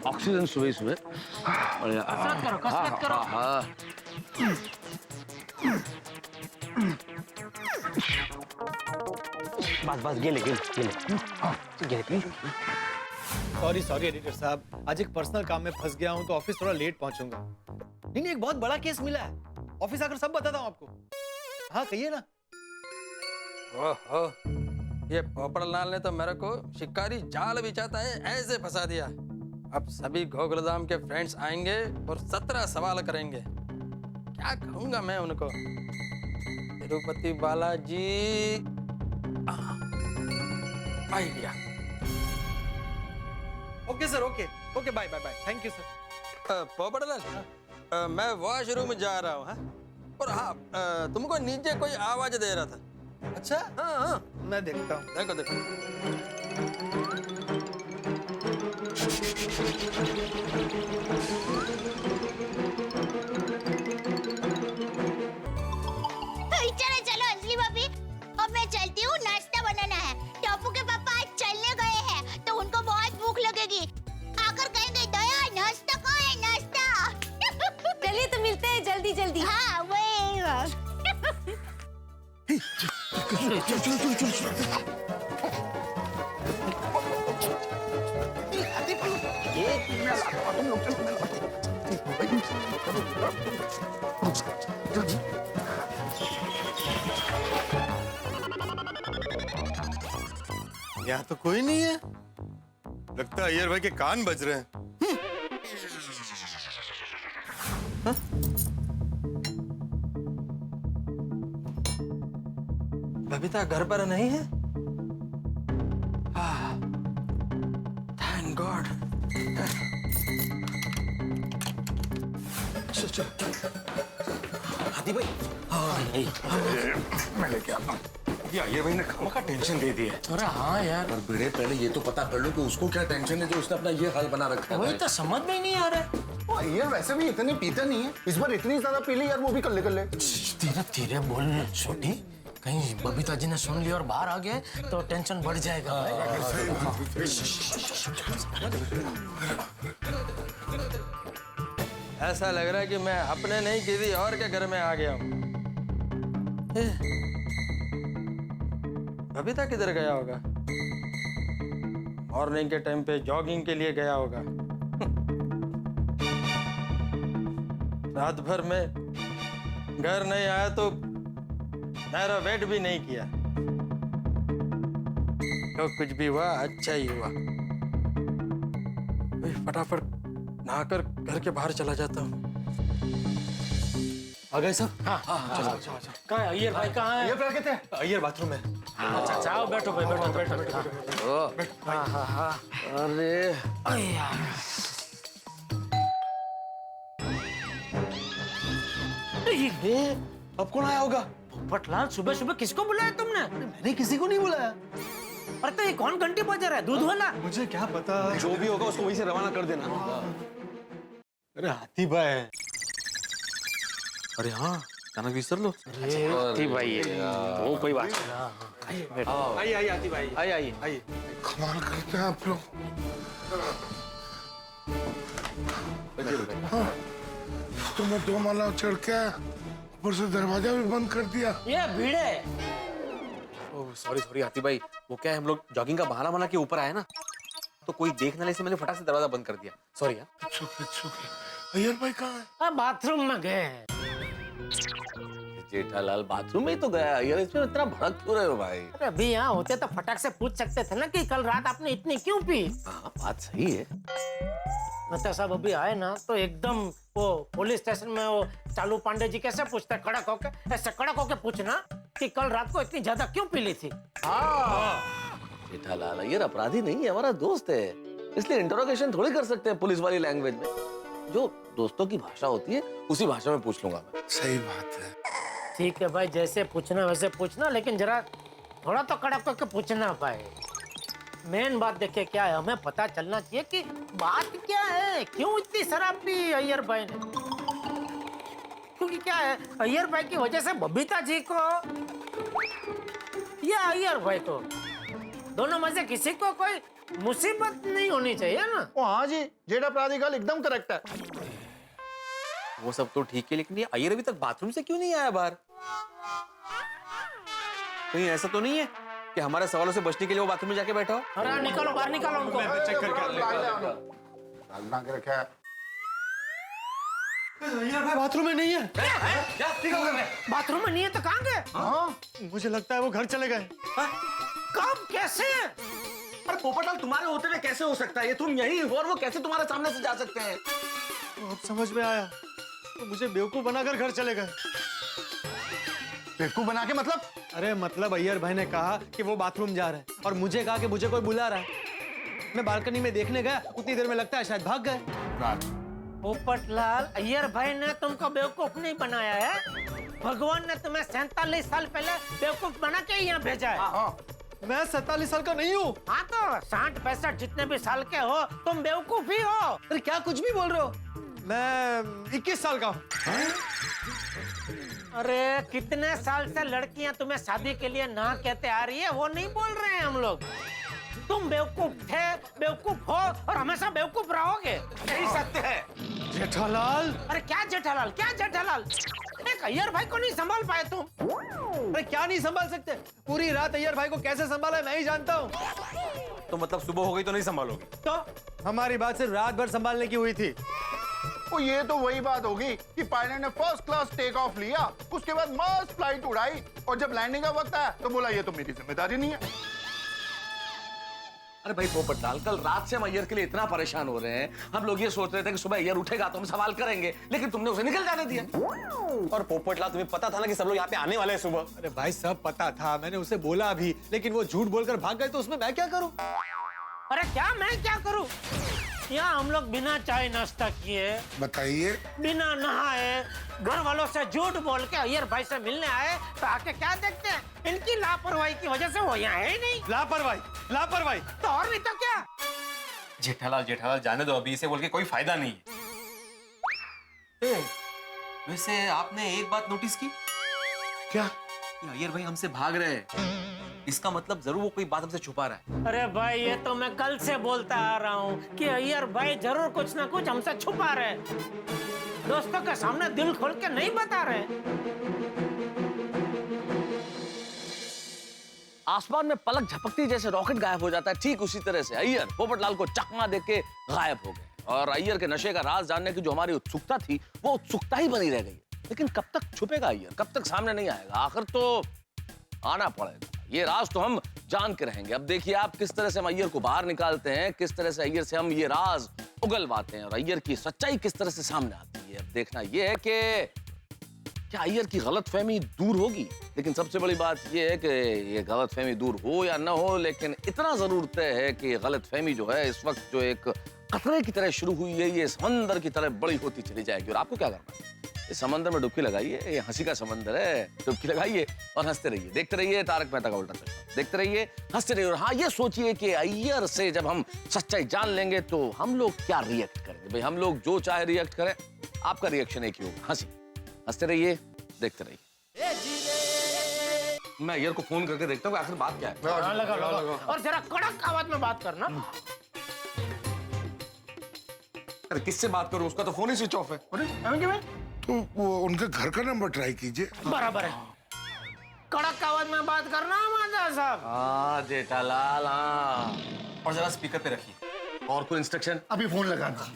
S9: ऑक्सीजन सुबह सुबह।
S10: कसरत करो, कसरत करो।
S9: हाँ। बस गेले।
S5: सॉरी एडिटर साहब, आज एक पर्सनल काम में फंस गया हूँ तो ऑफिस थोड़ा लेट पहुंचूंगा। नहीं, एक बहुत बड़ा केस मिला है, ऑफिस आकर सब बताता हूँ आपको। हाँ कहिए ना।
S1: ओहो, ये पोपटलाल ने तो मेरे को शिकारी जाल बिछाता है ऐसे फंसा दिया। अब सभी गोकुलधाम के फ्रेंड्स आएंगे और 17 सवाल करेंगे। क्या कहूंगा मैं उनको? Tirupati Balaji idea.
S5: Okay sir, okay bye, thank you sir.
S1: Popatlal, मैं वॉशरूम जा रहा हूँ। हाँ? और हाँ, तुमको नीचे कोई आवाज दे रहा था।
S5: अच्छा,
S1: हाँ,
S5: मैं देखता हूँ।
S1: देखो।
S2: यहाँ तो कोई नहीं है, लगता है अय्यर भाई के कान बज रहे हैं।
S1: बबीता घर पर नहीं है? Thank God.
S13: हाथी भाई, मैं लेके आता हूँ। ये अय्यर भाई ने खामखा टेंशन दे दी है।
S3: अरे हाँ यार,
S12: पर बेड़े पहले ये तो पता कर लो कि उसको क्या टेंशन है जो उसने अपना ये हाल बना रखा है।
S3: वही तो समझ में ही नहीं आ रहा है।
S14: वो अय्यर वैसे भी इतने पीते नहीं है, इस बार इतनी ज्यादा पी ली यार, वो भी कर ले।
S3: धीरे धीरे बोल छोटी, कहीं बबीता जी ने सुन लिया और बाहर आ गए तो टेंशन बढ़ जाएगा।
S1: ऐसा लग रहा है कि मैं अपने नहीं किसी और के घर में आ गया हूँ। बबीता किधर गया होगा? मॉर्निंग के टाइम पे जॉगिंग के लिए गया होगा। रात भर में घर नहीं आया तो मेरा वेट भी नहीं किया। तो कुछ भी हुआ अच्छा ही हुआ। फटाफट नहाकर घर के बाहर चला जाता हूँ।
S5: आ गए सब?
S3: हाँ, चलो। कहाँ है अय्यर भाई? कहाँ है?
S14: अय्यर भाई कहते हैं
S2: अय्यर बाथरूम में।
S3: अच्छा आओ, बैठो भाई, बैठो। हाँ।
S9: अरे
S5: अब कौन आया होगा?
S10: पोपटलाल, सुबह सुबह किसको बुलाया तुमने?
S5: मैंने किसी को नहीं बुलाया।
S10: अरे तो ये कौन घंटी बजा रहा है? दूध वाला?
S2: मुझे क्या पता,
S14: जो भी होगा उसको वहीं से रवाना कर देना।
S2: अरे हाथी भाई।
S13: अरे हाँ, अचानक विसर लो।
S9: हाथी भाई है वो, कोई बात नहीं।
S2: आइए हाथी भाई,
S9: आइए।
S12: कमाल करते हैं आप लोग। तो मैं 2 माला चढ़ के ऊपर से दरवाजा भी बंद कर दिया।
S10: ये भीड़ है।
S13: सॉरी हाथी भाई, वो क्या है, हम लोग जॉगिंग का बहाना बना के ऊपर आए ना, तो कोई देख ना ले से मैंने फटाक से दरवाजा बंद कर दिया। सॉरी यार।
S12: अय्यर भाई कहाँ है?
S10: हाँ, बाथरूम में गए हैं।
S9: जेठालाल बाथरूम में ही तो गया यार, इसमें इतना भड़क क्यों रहे हो भाई?
S10: अरे अभी यहाँ होते तो फटाक से पूछ सकते थे ना कि कल रात आपने इतनी क्यों पी?
S9: हाँ बात सही है।
S10: मतलब साहब अभी आए ना तो एकदम वो पुलिस स्टेशन में वो चालू पांडे जी कैसे पूछते, कड़क होके, ऐसे कड़क होके पूछना कि कल रात को इतनी ज्यादा क्यों पी ली थी।
S9: जेठालाल ये अपराधी नहीं है, हमारा दोस्त है, इसलिए इंटरोगेशन थोड़ी कर सकते हैं पुलिस वाली लैंग्वेज में। जो दोस्तों की भाषा होती है उसी भाषा में पूछ लूंगा मैं।
S12: सही बात है।
S10: ठीक है भाई, जैसे पूछना वैसे पूछना, लेकिन जरा थोड़ा तो कड़क होके पूछना भाई। मेन बात देखिए क्या है, हमें पता चलना चाहिए कि बात क्या है, क्यों इतनी शराब पी अय्यर भाई ने। क्योंकि क्या है, अय्यर भाई की वजह से बबीता जी को या अय्यर भाई को, दोनों में से किसी को कोई मुसीबत नहीं होनी चाहिए ना।
S14: ओ हाँ जी, जेठा प्राधिकार एकदम करेक्ट है।
S13: वो सब तो ठीक है, लेकिन ये अय्यर अभी तक बाथरूम से क्यों नहीं आया बाहर? कहीं ऐसा तो नहीं है कि हमारे सवालों से बचने के लिए वो बाथरूम में जाके बैठा हो?
S10: अरे निकालो बाहर, निकालो उनको।
S2: चेक करके
S12: बना के रखा है।
S2: अय्यर भाई बाथरूम में नहीं है।
S10: बाथरूम में नहीं है तो कहाँ गए?
S2: हाँ, मुझे लगता है वो घर चले गए।
S10: कब, कैसे?
S13: अरे पोपटलाल, तुम्हारे होते हुए कैसे हो सकता है? ये तुम यहीं हो और वो कैसे तुम्हारे सामने से जा सकते हैं?
S2: अब समझ में आया, तो मुझे बेवकूफ बनाकर घर चले गए।
S14: बेवकूफ बना के मतलब?
S2: अरे मतलब अय्यर भाई ने कहा कि वो बाथरूम जा रहे हैं और मुझे कहा कि मुझे कोई बुला रहा है। मैं बालकनी में देखने गया, उतनी देर में लगता है शायद भाग गए।
S10: पोपटलाल, अय्यर भाई ने तुमको बेवकूफ नहीं बनाया है, भगवान ने तुम्हें 47 साल पहले बेवकूफ बना के यहाँ भेजा है।
S2: मैं 47 साल का नहीं हूँ।
S10: हाँ तो 60-65 जितने भी साल के हो तुम बेवकूफ ही हो।
S2: अरे क्या कुछ भी बोल रहे हो? मैं 21 साल का हूँ।
S10: अरे कितने साल से लड़कियां तुम्हें शादी के लिए ना कहते आ रही है, वो नहीं बोल रहे हैं हम लोग। तुम बेवकूफ थे, बेवकूफ हो और हमेशा बेवकूफ रहोगे, यही सत्य है।
S2: जेठालाल।
S10: अरे क्या जेठालाल, क्या जेठालाल? एक एक अय्यर भाई को नहीं संभाल पाए तुम?
S5: अरे क्या नहीं संभाल सकते? पूरी रात अय्यर भाई को कैसे संभाला है मैं ही जानता हूँ।
S2: तो मतलब सुबह हो गई तो नहीं संभालोगे?
S5: तो हमारी बात सिर्फ रात भर संभालने की हुई थी।
S14: वो ये तो वही बात होगी कि पायलट ने फर्स्ट क्लास टेक ऑफ लिया, उसके बाद मस्त फ्लाइट उड़ाई और जब लैंडिंग का वक्त आया तो बोला ये तो मेरी जिम्मेदारी नहीं है।
S9: अरे भाई पोपटलाल, कल रात से हम अय्यर के लिए इतना परेशान हो रहे हैं। हम लोग ये सोच रहे थे कि सुबह अय्यर उठेगा तो हम सवाल करेंगे, लेकिन तुमने उसे निकल जाने दिया।
S2: और पोपटलाल, तुम्हें पता था ना कि सब लोग यहाँ पे आने वाले हैं सुबह। अरे भाई सब पता था, मैंने उसे बोला भी, लेकिन वो झूठ बोलकर भाग गए तो उसमें मैं क्या करूं?
S10: अरे क्या मैं क्या करूं? यहाँ हम लोग बिना चाय नाश्ता किए,
S12: बताइए,
S10: बिना नहाए, घर वालों से झूठ बोल के अय्यर भाई से मिलने आए तो आके क्या देखते हैं? इनकी लापरवाही की वजह से वो यहाँ है ही नहीं।
S2: लापरवाही? लापरवाही
S10: तो और नहीं तो क्या?
S2: जेठालाल, जेठालाल जाने दो, अभी इसे बोल के कोई फायदा नहीं है।
S1: वैसे आपने एक बात नोटिस की?
S12: क्या?
S1: अय्यर भाई हमसे भाग रहे हैं, इसका मतलब जरूर वो कोई बात हमसे छुपा रहा है।
S10: अरे भाई ये तो मैं कल से बोलता आ रहा हूँ कि अय्यर भाई जरूर कुछ ना कुछ हमसे छुपा रहे, दोस्तों के सामने दिल खोल के नहीं बता रहे।
S9: आसमान में पलक झपकती जैसे रॉकेट गायब हो जाता है, ठीक उसी तरह से अय्यर पोपटलाल को चकमा देके गायब हो गए। और अय्यर के नशे का राज जानने की जो हमारी उत्सुकता थी, वो उत्सुकता ही बनी रह गई। लेकिन कब तक छुपेगा अय्यर? कब तक सामने नहीं आएगा? आखिर तो आना पड़ेगा। ये राज तो हम जान के रहेंगे। अब देखिए आप किस तरह से हम अय्यर को बाहर निकालते हैं, किस तरह से अय्यर से हम ये राज उगलवाते हैं और अय्यर की सच्चाई किस तरह से सामने आती है। अब देखना ये है कि क्या अय्यर की गलतफहमी दूर होगी। लेकिन सबसे बड़ी बात ये है कि ये गलतफहमी दूर हो या ना हो, लेकिन इतना जरूर तय है कि गलतफहमी जो है इस वक्त जो एक कतरे की तरह शुरू हुई है, ये समंदर की तरह बड़ी होती चली जाएगी। और आपको क्या करना है? इस समंदर में डुबकी लगाइए, ये हंसी का समंदर है, डुबकी लगाइए और हंसते रहिए, देखते रहिए तारक मेहता का उल्टा चश्मा, देखते रहिए, हंसते रहिए। और हाँ, ये सोचिए कि अय्यर से जब हम सच्चाई जान लेंगे तो हम लोग क्या रिएक्ट करेंगे। भाई हम लोग जो चाहे रिएक्ट करें, आपका रिएक्शन एक ही होगा, हंसी। हंसते रहिए, देखते रहिए। मैं अय्यर को फोन करके देखता हूँ आखिर बात क्या है।
S10: हाँ, लगा। और जरा कड़क आवाज में बात करना।
S9: अरे किससे बात करूं? उसका तो फोन ही स्विच ऑफ है।
S12: तो वो उनके घर का नंबर ट्राई कीजिए।
S10: बराबर है, कड़क आवाज में बात करना माता साहब।
S9: हाँ जेठालाल, हाँ। और जरा स्पीकर पे रखिए। और कोई इंस्ट्रक्शन?
S14: अभी फोन लगा दीजिए।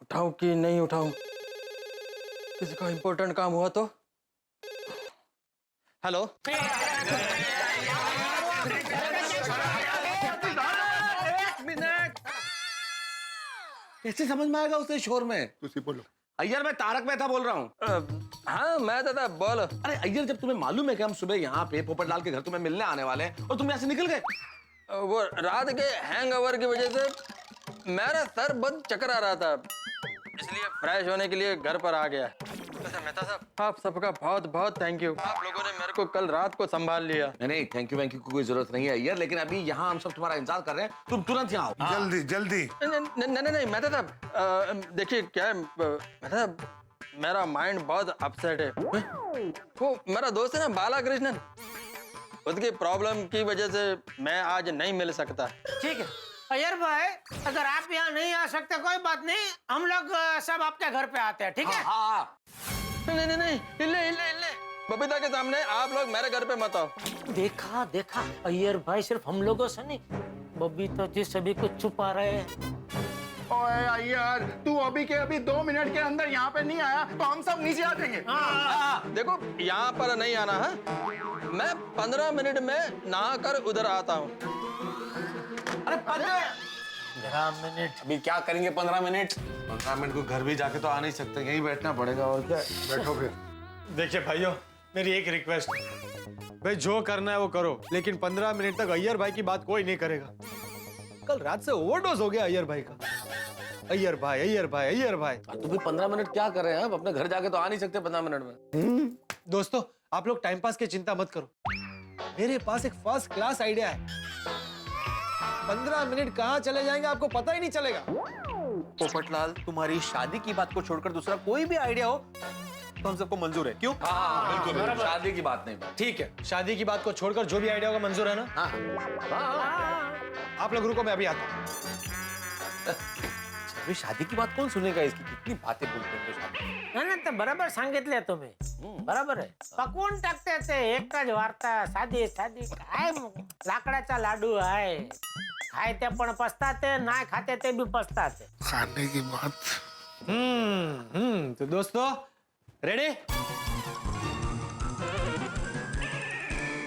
S1: उठाऊं कि नहीं उठाऊं? किसी का इंपॉर्टेंट काम हुआ तो? हेलो,
S9: कैसे समझ में आएगा उसे शोर में?
S14: तुसी बोलो।
S9: अय्यर, मैं तारक मेहता बोल रहा हूँ।
S1: हाँ मैं दादा बोल।
S9: अरे अय्यर, जब तुम्हें मालूम है कि हम सुबह यहाँ पे पोपटलाल के घर तुम्हें मिलने आने वाले हैं और तुम यहाँ से निकल गए?
S1: वो रात के हैंगओवर की वजह से मेरा सर बहुत चक्कर आ रहा था, इसलिए फ्रेश होने के लिए घर पर आ गया। वैसे मेहता साहब, आप सबका बहुत बहुत थैंक यू। आप लोगों ने मेरे को कल रात को संभाल लिया।
S9: नहीं, थैंक यू की कोई जरूरत नहीं है अय्यर, लेकिन अभी यहाँ हम सब तुम्हारा इंतजार कर रहे हैं, तुम तुरंत यहाँ आओ।
S12: जल्दी जल्दी।
S1: नहीं मेहता साहब, देखिए क्या है मेहता साहब, मेरा माइंड बहुत अपसेट है। वो मेरा दोस्त है ना बालाकृष्णन, उसकी प्रॉब्लम की वजह से मैं आज नहीं मिल सकता।
S10: ठीक है अय्यर भाई, अगर आप यहाँ नहीं आ सकते कोई बात नहीं, हम लोग सब आपके घर पे आते हैं, ठीक है?
S9: हाँ।
S1: नहीं, इल्ले बबीता के सामने आप लोग मेरे घर पे मत आओ।
S10: देखा अय्यर भाई सिर्फ हम लोगों से नहीं, बबीता जी सभी कुछ छुपा रहे हैं।
S14: ओए अय्यर, तू अभी के अभी 2 मिनट के अंदर यहाँ पे नहीं आया तो हम सब नीचे आ जाएंगे।
S1: देखो यहाँ पर नहीं आना है, मैं 15 मिनट में नहा कर उधर आता हूँ।
S9: अरे
S10: 15 मिनट?
S2: अभी क्या करेंगे 15 मिनट? 15 मिनट को घर भी जाके तो आ नहीं सकते, यहीं बैठना पड़ेगा। और क्या,
S14: बैठो फिर।
S2: देखिए भाइयों, मेरी एक रिक्वेस्ट, भाई जो करना है वो करो, लेकिन 15 मिनट तक अय्यर भाई की बात कोई नहीं करेगा। कल रात से ओवरडोज हो गया अय्यर भाई का। अय्यर भाई।
S9: तो भी 15 मिनट क्या कर रहे हैं? अब अपने घर जाके तो आ नहीं सकते 15 मिनट में।
S2: दोस्तों, आप लोग टाइम पास की चिंता मत करो, मेरे पास एक फर्स्ट क्लास आइडिया है। 15 मिनट कहाँ चले जाएंगे आपको पता ही नहीं चलेगा।
S15: पोपटलाल, तुम्हारी शादी की बात को छोड़कर दूसरा कोई भी आइडिया हो तो हम सबको मंजूर है, क्यों?
S9: हाँ, बिल्कुल। शादी की बात नहीं।
S2: ठीक है, शादी की बात को छोड़कर जो भी आइडिया होगा मंजूर है ना?
S9: हाँ।
S2: आप लोग रुको, मैं अभी आता हूँ।
S15: अभी शादी की बात कौन सुनेगा इसकी, कितनी बातें बोलते हैं तो शादी।
S10: नाही नाही, ते बरोबर सांगितले तुम्ही. बरोबर आहे. पकवून टाकते ते एकच वार्ता, साधी साधी काय लाकडाचा लाडू आहे. खायते पण पसताते, नाही खाते ते भी पसताते.
S12: खाने की बात।
S5: तो दोस्तों रेडी?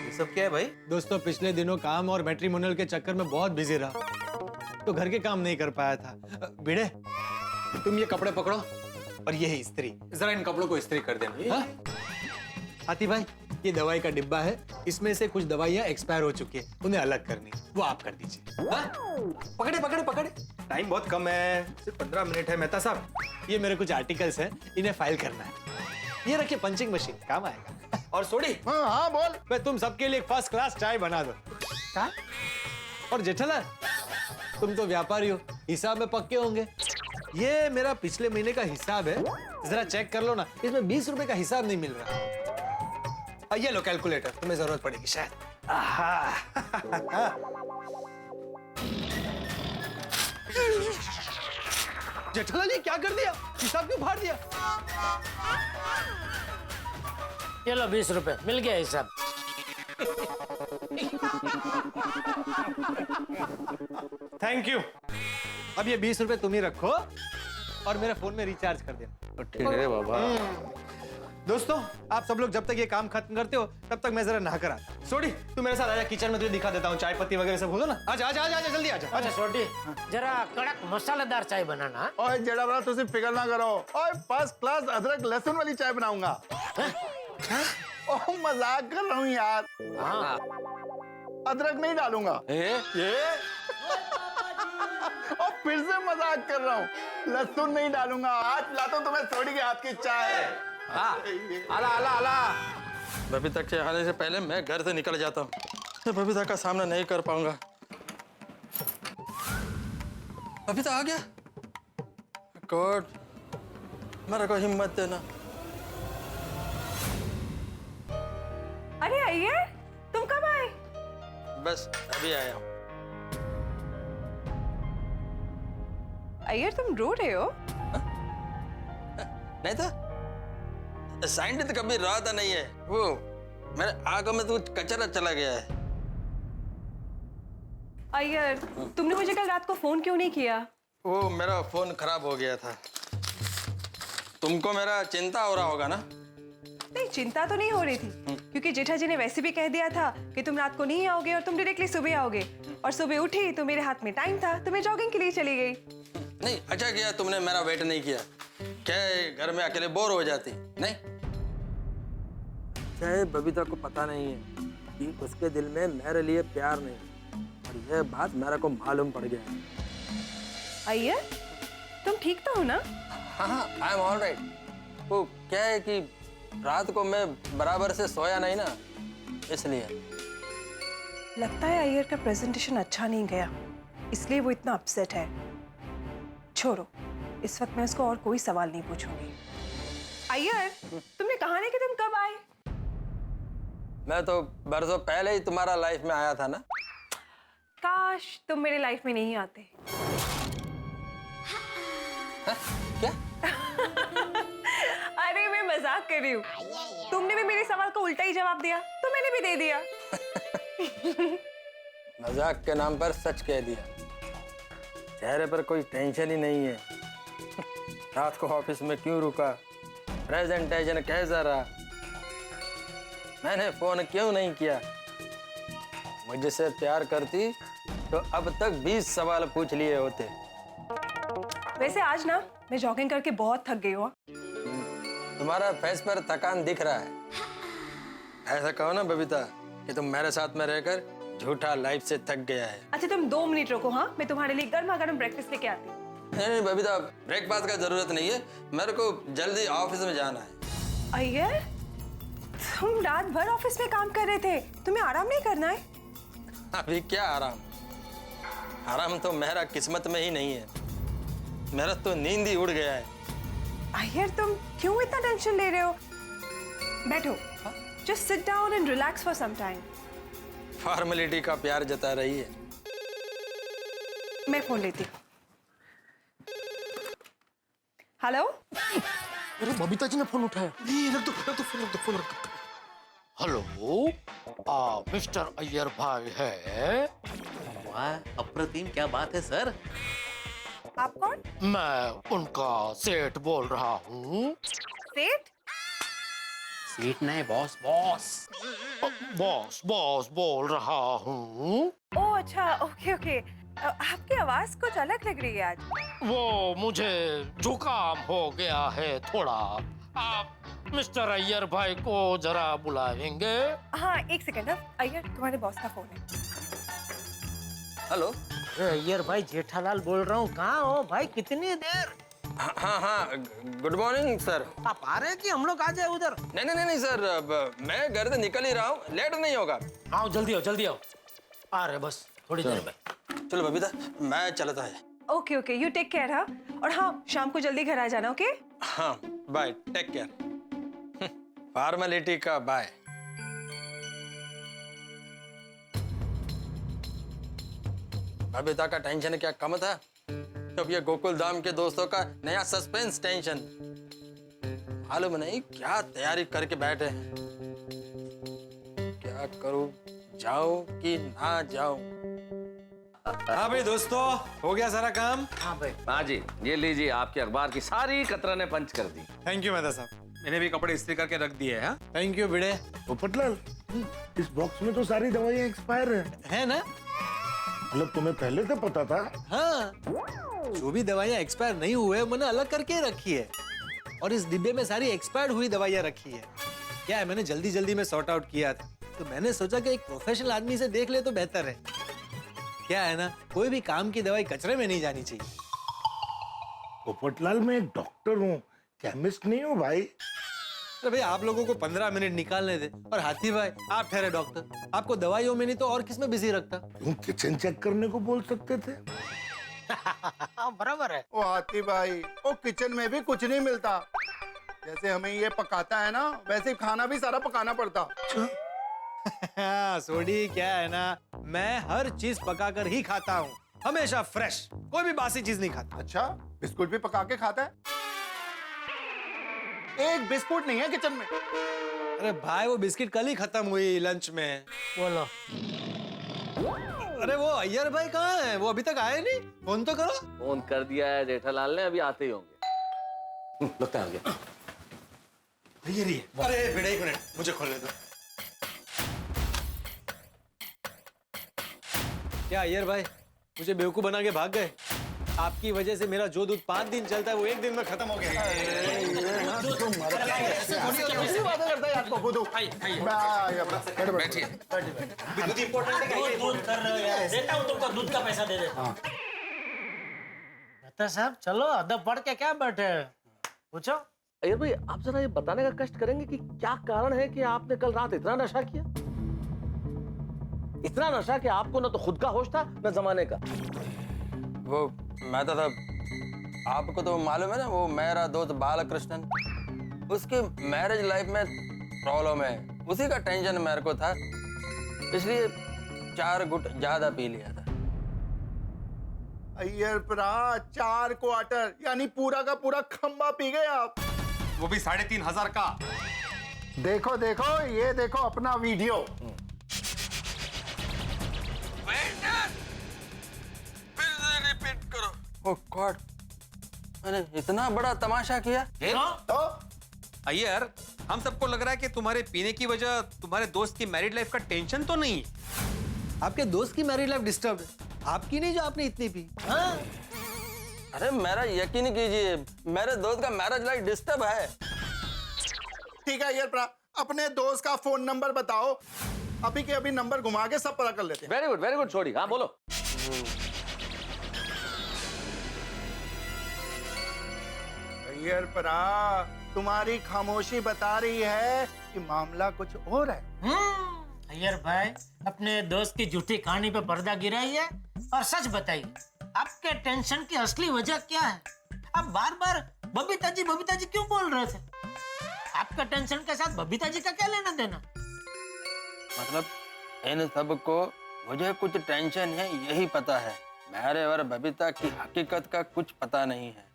S15: ये सब क्या है भाई?
S5: दोस्तों पिछले दिनों काम और मैट्रिमोनियल के चक्कर में बहुत बिजी रहा, तो घर के काम नहीं कर पाया था। भिड़े, तुम ये कपड़े पकड़ो और ये है इस्त्री।
S15: जरा इन कपड़ों को इस्त्री कर देना।
S5: हाँ? हाथी भाई, ये दवाई का डिब्बा है, इसमें से कुछ दवाइयाँ एक्सपायर हो चुकी है, उन्हें अलग करनी, वो आप कर दीजिए। हाँ? पकड़े पकड़े पकड़े, टाइम बहुत कम है, सिर्फ 15 मिनट है। मेहता साहब, ये मेरे कुछ आर्टिकल्स हैं, इन्हें फाइल करना है। ये रखिए पंचिंग मशीन, काम आएगा। और सोडी,
S14: हाँ बोल।
S5: मैं तुम सबके लिए फर्स्ट क्लास चाय बना दो।
S14: क्या?
S5: और जेठालाल, तुम तो व्यापारी हो, हिसाब में पक्के होंगे। ये मेरा पिछले महीने का हिसाब है, जरा चेक कर लो ना, इसमें 20 रुपए का हिसाब नहीं मिल रहा। ये लो कैलकुलेटर, तुम्हें जरूरत पड़ेगी शायद। जेठालाल, ये क्या कर दिया? हिसाब क्यों फाड़ दिया?
S10: चलो 20 रुपए मिल गया हिसाब.
S5: Thank you. अब ये 20 रुपए तुम ही रखो और मेरे फोन में रिचार्ज कर देना.
S15: ठीक है बाबा.
S5: दोस्तों, आप सब लोग जब तक ये काम खत्म करते हो तब तक मैं जरा नहा कर आता. सोडी, तू मेरे साथ आजा, किचन में तुझे दिखा देता हूँ. चाय पत्ती वगैरह सब हो ना. आजा आजा आजा आजा, जल्दी आजा.
S10: अच्छा छोटी, जरा कड़क मसालेदार चाय बनाना.
S14: ओए जेड़ा बड़ा तुझे फिक्र ना करो. ओए फर्स्ट क्लास अदरक लहसुन वाली चाय बनाऊंगा. ओह मजाक कर रहा हूँ यार. अदरक नहीं डालूंगा.
S15: ये
S14: और फिर से मजाक कर रहा हूँ. लहसुन नहीं डालूंगा. आज लाता हूँ तुम्हें सोडी के हाथ की चाय.
S15: आला आला आला.
S1: बबीता के आने से पहले मैं घर से निकल जाता हूँ. मैं बबीता का सामना नहीं कर पाऊंगा. बबीता आ गया. गॉड, मेरे को हिम्मत देना.
S7: अरे अय्यर, तुम कब आए?
S1: बस अभी आया हूँ.
S7: अय्यर, तुम रो रहे हो?
S1: नहीं तो साइंटिस्ट कभी रोता नहीं है. वो मेरे आंखों में तो कचरा चला गया है.
S7: अय्यर, तुमने मुझे कल रात को फोन क्यों नहीं किया?
S1: वो मेरा फोन खराब हो गया था. तुमको मेरा चिंता हो रहा होगा ना?
S7: नहीं, चिंता तो नहीं हो रही थी, क्योंकि जेठा जी ने वैसे भी कह दिया था कि तुम रात को नहीं आओगे और तुम डायरेक्टली सुबह आओगे. और सुबह उठी तो मेरे हाथ में टाइम था, तो मैं जॉगिंग के लिए चली गई.
S1: नहीं, अच्छा किया तुमने मेरा वेट नहीं किया. क्या घर में अकेले बोर हो जाती. नहीं, चाहे बबीता को पता नहीं है कि उसके दिल में मेरे लिए प्यार नहीं, और यह बात मेरे को मालूम पड़ गया.
S7: अय्यर, तुम ठीक तो हो ना?
S1: हाँ, आई एम ऑल राइट. वो क्या है कि रात को मैं बराबर से सोया नहीं ना, इसलिए.
S7: लगता है अय्यर का प्रेजेंटेशन अच्छा नहीं गया, इसलिए वो इतना अपसेट है. छोड़ो, इस वक्त मैं उसको और कोई सवाल नहीं पूछूंगी. अय्यर, तुमने कहा नहीं कि तुम कब आए?
S1: मैं तो बरसों पहले ही तुम्हारा लाइफ में आया था ना.
S7: काश तुम मेरे लाइफ में नहीं आते.
S1: क्या?
S7: अरे मैं मजाक कर रही हूँ. तुमने भी मेरे सवाल को उल्टा ही जवाब दिया, तो मैंने भी दे दिया.
S1: मजाक के नाम पर सच कह दिया. चेहरे पर कोई टेंशन ही नहीं है. रात को ऑफिस में क्यों रुका? प्रेजेंटेशन कैसा रहा? मैंने फोन क्यों नहीं किया? मुझसे प्यार करती तो अब तक 20 सवाल पूछ लिए होते.
S7: वैसे आज ना मैं जॉगिंग करके बहुत थक गई हूँ.
S1: तुम्हारा फेस पर थकान दिख रहा है. ऐसा कहो ना बबीता कि तुम मेरे साथ में रहकर झूठा लाइफ से थक गया है.
S7: अच्छा तुम 2 मिनट रुको. हाँ, मैं तुम्हारे लिए गर्मा गर्म ब्रेकफास्ट लेके आती हूँ.
S1: नहीं बबीता, ब्रेकफास्ट का जरूरत नहीं है. मेरे को जल्दी ऑफिस में जाना है.
S7: अय्यर, तुम रात भर ऑफिस में काम कर रहे थे, तुम्हें आराम नहीं करना है?
S1: अभी क्या आराम? आराम तो मेरा किस्मत में ही नहीं है. मेरा तो नींद ही उड़ गया है.
S7: अय्यर, तुम क्यों इतना टेंशन ले रहे हो? बैठो. Just sit down and relax for some time.
S1: Formality का प्यार जता रही है.
S7: मैं फोन लेती हूँ. हेलो?
S15: अरे बबीता जी ने फोन उठाया। ये रख दो फोन रख दो।
S3: हेलो, मिस्टर अय्यर भाई है?
S15: वाह अप्रतिम, क्या बात है सर।
S7: आप कौन?
S3: मैं उनका सेठ बोल रहा हूँ।
S7: सेठ?
S15: सीट नहीं बॉस बॉस।
S3: बॉस बोल रहा हूँ।
S7: ओह अच्छा, ओके ओके। आपकी आवाज कुछ अलग लग रही है आज।
S3: वो मुझे जुकाम हो गया है थोड़ा। आप मिस्टर अय्यर भाई को जरा बुलाएंगे?
S7: हाँ एक सेकंड। अय्यर तुम्हारे बॉस का फोन है।
S1: हेलो।
S10: अरे अय्यर भाई जेठालाल बोल रहा हूँ, कहाँ हो भाई, कितनी देर?
S1: हाँ गुड मॉर्निंग सर।
S10: आप आ रहे हैं कि हम लोग आ जाए उधर?
S1: नहीं सर, मैं घर से निकल ही रहा हूँ, लेट नहीं होगा।
S10: आओ जल्दी आओ। आ रहे बस थोड़ी देर में।
S1: चलो बबीता, मैं चलता है।
S7: Okay okay, you take care. हाँ, और हाँ शाम को जल्दी घर आ जाना। ओके?
S1: हाँ बाय, टेक केयर। फॉर्मेलिटी का बाय। बबीता का टेंशन क्या कम था? अब ये गोकुल धाम के दोस्तों का नया सस्पेंस टेंशन। मालूम नहीं क्या तैयारी करके बैठे हैं। क्या करूं, जाऊं कि ना जाऊं?
S5: हाँ भाई दोस्तों, हो गया सारा काम?
S10: हाँ भाई।
S9: हाँ जी, ये लीजिए आपके अखबार की सारी कतरने पंच कर दी।
S5: थैंक यू मेहता साहब, मैंने भी कपड़े इस्त्री करके रख दिए हैं। थैंक यू भिड़े।
S12: पोपटलाल, इस बॉक्स में तो सारी दवाइयाँ एक्सपायर
S5: है ना?
S12: मतलब तुम्हें पहले से पता था?
S5: हाँ, जो भी दवाइयाँ एक्सपायर नहीं हुए मैंने अलग करके रखी है, और इस डिब्बे में सारी एक्सपायर्ड हुई दवाइयाँ रखी है। क्या है, मैंने जल्दी में सॉर्ट आउट किया था, तो मैंने सोचा कि एक प्रोफेशनल आदमी से देख ले तो बेहतर है। क्या है ना, कोई भी काम की दवाई कचरे में नहीं जानी चाहिए।
S12: पोपटलाल, मैं एक डॉक्टर हूँ, केमिस्ट नहीं हूँ भाई।
S5: अरे भाई आप लोगों को 15 मिनट निकालने दे। और हाथी भाई, आप ठहरे डॉक्टर, आपको दवाइयों में नहीं तो और किस में बिजी रखता?
S12: तुम किचन चेक करने को बोल सकते थे।
S10: बराबर है।
S14: ओ हाथी भाई, ओ किचन में भी कुछ नहीं मिलता। जैसे हमें ये पकाता है ना, वैसे खाना भी सारा पकाना पड़ता।
S5: हाँ, सोडी क्या है ना, मैं हर चीज पकाकर ही खाता हूँ, हमेशा फ्रेश, कोई भी बासी चीज नहीं खाता।
S14: अच्छा, बिस्कुट भी पका के खाता है? एक बिस्कुट नहीं है किचन में।
S5: अरे भाई, वो बिस्किट कल ही खत्म हुई लंच में।
S10: बोलो।
S5: अरे वो अय्यर भाई कहाँ है? वो अभी तक आए नहीं, फोन तो करो।
S9: फोन कर दिया है जेठालाल ने, अभी आते ही होंगे। लगता है आ गया।
S5: अरे भिड़े, एक मिनट, मुझे खोलने दो। क्या अय्यर भाई मुझे बेवकूफ बना के भाग गए? आपकी वजह से मेरा जो दूध 5 दिन चलता है वो 1 दिन में खत्म हो गया।
S1: बैठिए।
S10: दूध का पैसा दे दे। मेहता साहब चलो, अदब पढ़ के क्या बैठे हैं? पूछो।
S9: अय्यर भाई, आप जरा ये बताने का कष्ट करेंगे कि क्या कारण है कि आपने कल रात इतना नशा किया? इतना नशा कि आपको ना तो खुद का होश था ना जमाने का।
S1: वो मैं तो आपको तो मालूम है ना, वो मेरा दोस्त बालकृष्णन, उसके मैरिज लाइफ में प्रॉब्लम है, उसी का टेंशन मेरे को था, इसलिए 4 गुट ज्यादा पी लिया था।
S14: अय्यर परा 4 क्वार्टर यानी पूरा का पूरा खंबा पी गए आप।
S2: वो भी 3500 का।
S14: देखो देखो, ये देखो अपना वीडियो।
S1: फिर से रिपीट करो। ओह गॉड, मैंने इतना बड़ा तमाशा किया।
S14: तो
S2: अय्यर, हम सबको लग रहा है कि तुम्हारे पीने की वजह तुम्हारे दोस्त की मैरिड लाइफ का टेंशन तो नहीं है।
S5: आपके दोस्त की मैरिड लाइफ डिस्टर्ब है, आपकी नहीं जो आपने इतनी पी। हाँ?
S1: अरे मेरा यकीन कीजिए, मेरे दोस्त का मैरिज लाइफ डिस्टर्ब है।
S14: ठीक है अय्यर परा, अपने दोस्त का फोन नंबर बताओ, अभी के अभी नंबर घुमा के सब पता कर लेते हैं।
S9: वेरी गुड छोड़ी। हाँ बोलो।
S14: अय्यर परा, तुम्हारी खामोशी बता रही है कि मामला कुछ और है।
S10: अय्यर भाई, अपने दोस्त की झूठी कहानी पे पर्दा गिराइए और सच बताइए, आपके टेंशन की असली वजह क्या है? आप बार बार बबीता जी क्यों बोल रहे थे? आपका टेंशन के साथ बबीता जी का क्या लेना देना?
S1: मतलब इन सबको मुझे कुछ टेंशन है यही पता है, मेरे और बबीता की हकीकत का कुछ पता नहीं है।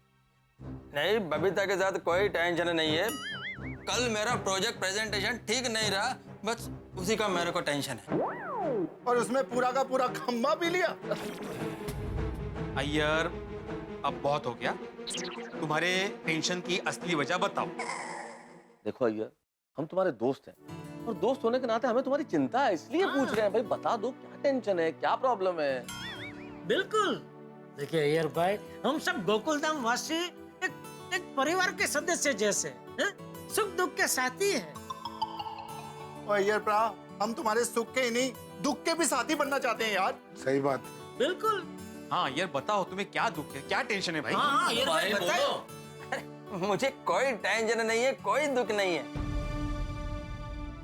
S1: नहीं, बबीता के साथ कोई टेंशन नहीं है। कल मेरा प्रोजेक्ट प्रेजेंटेशन ठीक नहीं रहा, बस उसी का मेरे को टेंशन है।
S14: और उसमें पूरा का पूरा खंबा भी लिया।
S15: अय्यर, अब बहुत हो गया। तुम्हारे टेंशन की असली वजह बताओ।
S9: देखो अय्यर, हम तुम्हारे दोस्त हैं और दोस्त होने के नाते हमें तुम्हारी चिंता है, इसलिए पूछ रहे हैं। भाई बता दो, क्या टेंशन है, क्या प्रॉब्लम है?
S10: बिल्कुल। देखिए अय्यर भाई, हम सब गोकुलधाम वासी एक परिवार के सदस्य जैसे हैं, सुख दुख के साथी हैं।
S14: और अय्यर प्रा, हम तुम्हारे सुख के ही नहीं दुख के भी साथी बनना चाहते हैं यार।
S12: सही बात।
S10: बिल्कुल।
S15: हाँ यार, बताओ तुम्हें क्या दुख है, क्या टेंशन है भाई?
S10: हाँ अय्यर भाई बताओ।
S1: अरे मुझे कोई टेंशन नहीं है, कोई दुख नहीं है।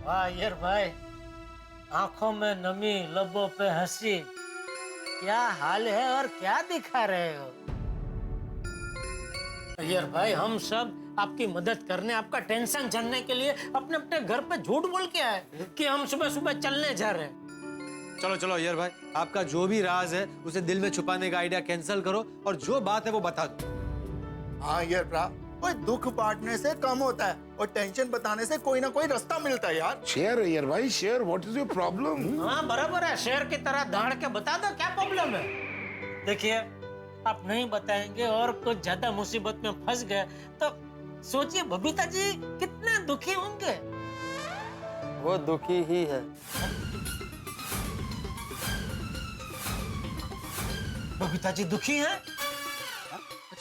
S10: वाह अय्यर भाई, आंखों में नमी, लबों पे हंसी, क्या हाल है और क्या दिखा रहे हो? अय्यर भाई, हम सब आपकी मदद करने, आपका टेंशन जानने के लिए अपने अपने घर पे झूठ बोल के आए कि हम सुबह सुबह चलने जा रहे हैं।
S5: चलो चलो अय्यर भाई, आपका जो भी राज है उसे दिल में छुपाने का आइडिया कैंसिल करो और जो बात है वो बता दो।
S14: हाँ अय्यर प्रा, कोई दुख बांटने से कम होता है और टेंशन बताने से कोई ना कोई रास्ता मिलता है यार।
S12: शेयर यार भाई, share. What is your problem?
S10: हाँ बराबर है, शेर की तरह दाड़ के बता दो क्या प्रॉब्लम है। देखिए, आप नहीं बताएंगे और कुछ ज्यादा मुसीबत में फंस गए तो सोचिए बबीता जी कितने दुखी होंगे।
S1: वो दुखी ही है।
S10: बबीता जी दुखी हैं?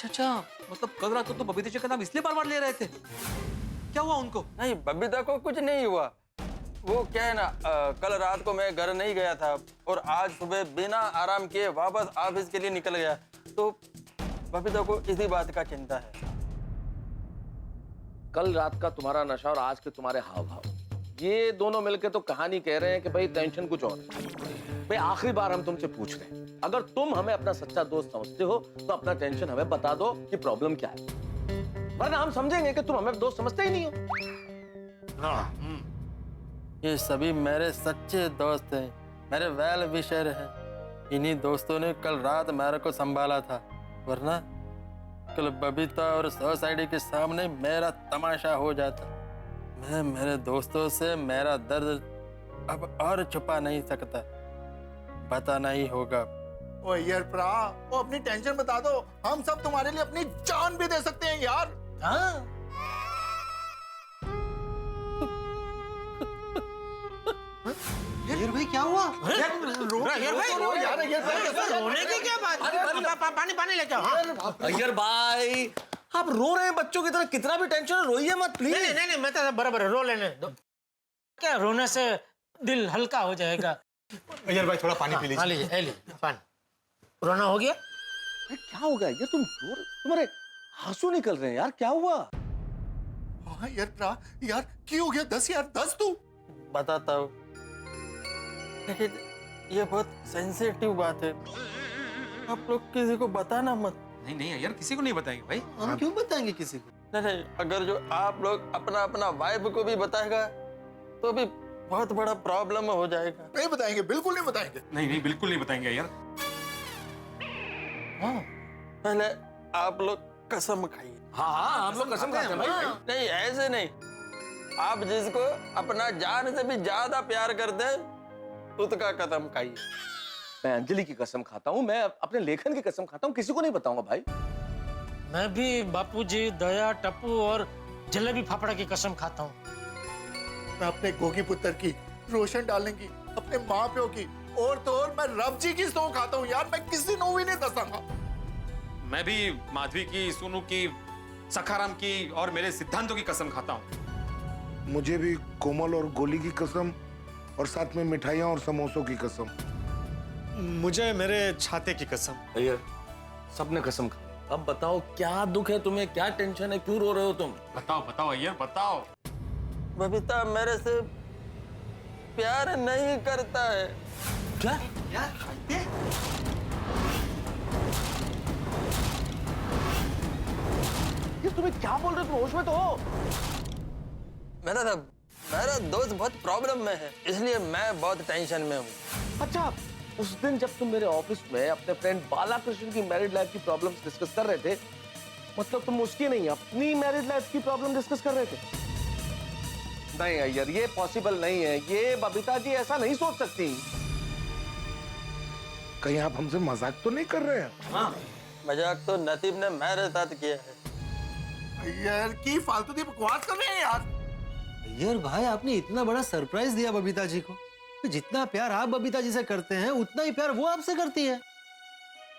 S15: अच्छा, मतलब कल रात को तो बबीता जी का नाम इसलिए बार बार ले रहे थे। क्या हुआ उनको?
S1: नहीं, बबीता को कुछ नहीं हुआ। वो क्या है ना, कल रात को मैं घर नहीं गया था और आज सुबह बिना आराम किए वापस ऑफिस के लिए निकल गया, तो बबीता को इसी बात का चिंता है।
S9: कल रात का तुम्हारा नशा और आज के तुम्हारे हाव भाव, ये दोनों मिलके तो कहानी कह रहे हैं कि भाई टेंशन कुछ और है। भाई आखिरी बार हम तुमसे पूछ रहे हैं, अगर तुम हमें अपना सच्चा दोस्त समझते हो तो अपना टेंशन हमें बता दो कि प्रॉब्लम क्या है, वरना हम समझेंगे कि तुम हमें दोस्त समझते ही नहीं हो।
S1: ये सभी मेरे सच्चे दोस्त हैं, मेरे वेल विशर हैं। इन्हीं दोस्तों ने कल रात मेरे को संभाला था, वरना कल बबीता और सोसाइटी के सामने मेरा तमाशा हो जाता। मैं मेरे दोस्तों से मेरा दर्द अब और छुपा नहीं सकता, बताना ही होगा।
S14: ओ यार प्रा, वो अपनी टेंशन बता दो, हम सब तुम्हारे लिए अपनी जान भी दे सकते हैं यार।
S10: हाँ।
S15: यार भाई क्या हुआ?
S10: रोने की क्या बात? पानी लेके आओ।
S9: अय्यर भाई, आप रो रहे हैं बच्चों की तरह, कितना भी टेंशन है रोइए मत प्लीज।
S10: नहीं, मैं तो बराबर रो लेने दो। क्या रोने से दिल हल्का हो जाएगा।
S2: अय्यर भाई थोड़ा पानी पी लीजिए।
S10: लीजिए पानी। रोना हो गया?
S9: क्या हो गया? ये तुम्हारे आंसू निकल रहे हैं यार, क्या हुआ?
S14: हाँ यार प्रा, यार क्यों हो गया? 10 यार 10 तू।
S1: बताता हूँ, लेकिन ये बहुत सेंसिटिव बात है, आप लोग किसी को बताना मत।
S15: नहीं यार, किसी को नहीं बताएंगे भाई।
S5: हम क्यों बताएंगे किसी को?
S1: नहीं, अगर जो आप लोग अपना वाइफ को भी बताएगा तो भी बहुत बड़ा प्रॉब्लम हो जाएगा।
S14: नहीं बताएंगे, बिल्कुल नहीं बताएंगे।
S15: नहीं, बिल्कुल नहीं बताएंगे यार।
S1: पहले आप लोग कसम खाइए।
S9: हाँ, हम लोग कसम खाते हैं भाई।
S1: नहीं, ऐसे नहीं, आप जिसको अपना जान से भी ज्यादा प्यार करते हैं उसका कसम खाइए।
S9: मैं अंजलि की कसम खाता हूँ, मैं अपने लेखन की कसम खाता हूँ, किसी को नहीं बताऊंगा भाई।
S10: मैं भी बापूजी, दया, टप्पू और जलेबी फाफड़ा की कसम खाता हूँ।
S14: मैं अपने गोगी पुत्र की, रोशन डालने की, अपने माँ प्यो की, और तो और मैं रब जी की सौ खाता हूँ यार। मैं किसी को भी नहीं दसाऊंगा।
S15: मैं भी माधवी की, सोनू की, सखाराम की और मेरे सिद्धांतों की कसम खाता हूँ।
S12: मुझे भी कोमल और गोली की कसम, और साथ में मिठाइयाँ और समोसों की कसम।
S2: मुझे मेरे छाते की कसम।
S9: अय्यर, सबने कसम खा। अब बताओ क्या दुख है तुम्हें, क्या टेंशन है, क्यों रो रहे हो तुम?
S15: बताओ अय्यर, बताओ।
S1: बबीता मेरे से प्यार नहीं करता है।
S9: क्या? ये तुम्हें क्या बोल रहे हो? तुम होश में तो हो?
S1: मेरा दोस्त बहुत प्रॉब्लम में है, इसलिए मैं बहुत टेंशन में हूँ।
S9: अच्छा, उस दिन जब तुम मेरे ऑफिस में अपने फ्रेंड बालाकृष्ण की मैरिड लाइफ की प्रॉब्लम्स डिस्कस कर रहे थे, मतलब तुम उसकी नहीं अपनी मैरिज लाइफ की प्रॉब्लम डिस्कस कर रहे थे? नहीं अय्यर, ये पॉसिबल नहीं है। ये बबीता जी ऐसा नहीं सोच सकती।
S12: कहीं आप हमसे मजाक तो नहीं कर रहे हैं?
S1: हाँ, मजाक तो नसीब ने मेरे साथ किया है।
S14: यार की फालतू की बकवास कर रहे हैं यार।
S5: अय्यर भाई, आपने इतना बड़ा सरप्राइज दिया बबीता जी को। तो जितना प्यार आप बबीता जी से करते हैं उतना ही प्यार वो आपसे करती है।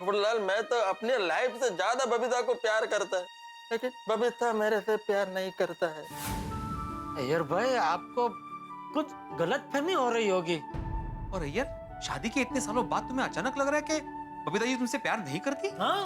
S1: लाल, मैं तो अपनी लाइफ से ज्यादा बबीता को प्यार करता है, लेकिन बबीता मेरे से प्यार नहीं करता है।
S10: अय्यर भाई, आपको कुछ गलतफहमी हो रही होगी।
S15: और अय्यर, शादी के इतने सालों बाद तुम्हें अचानक लग रहा है कि बबीता जी तुमसे प्यार नहीं करती?
S10: हाँ,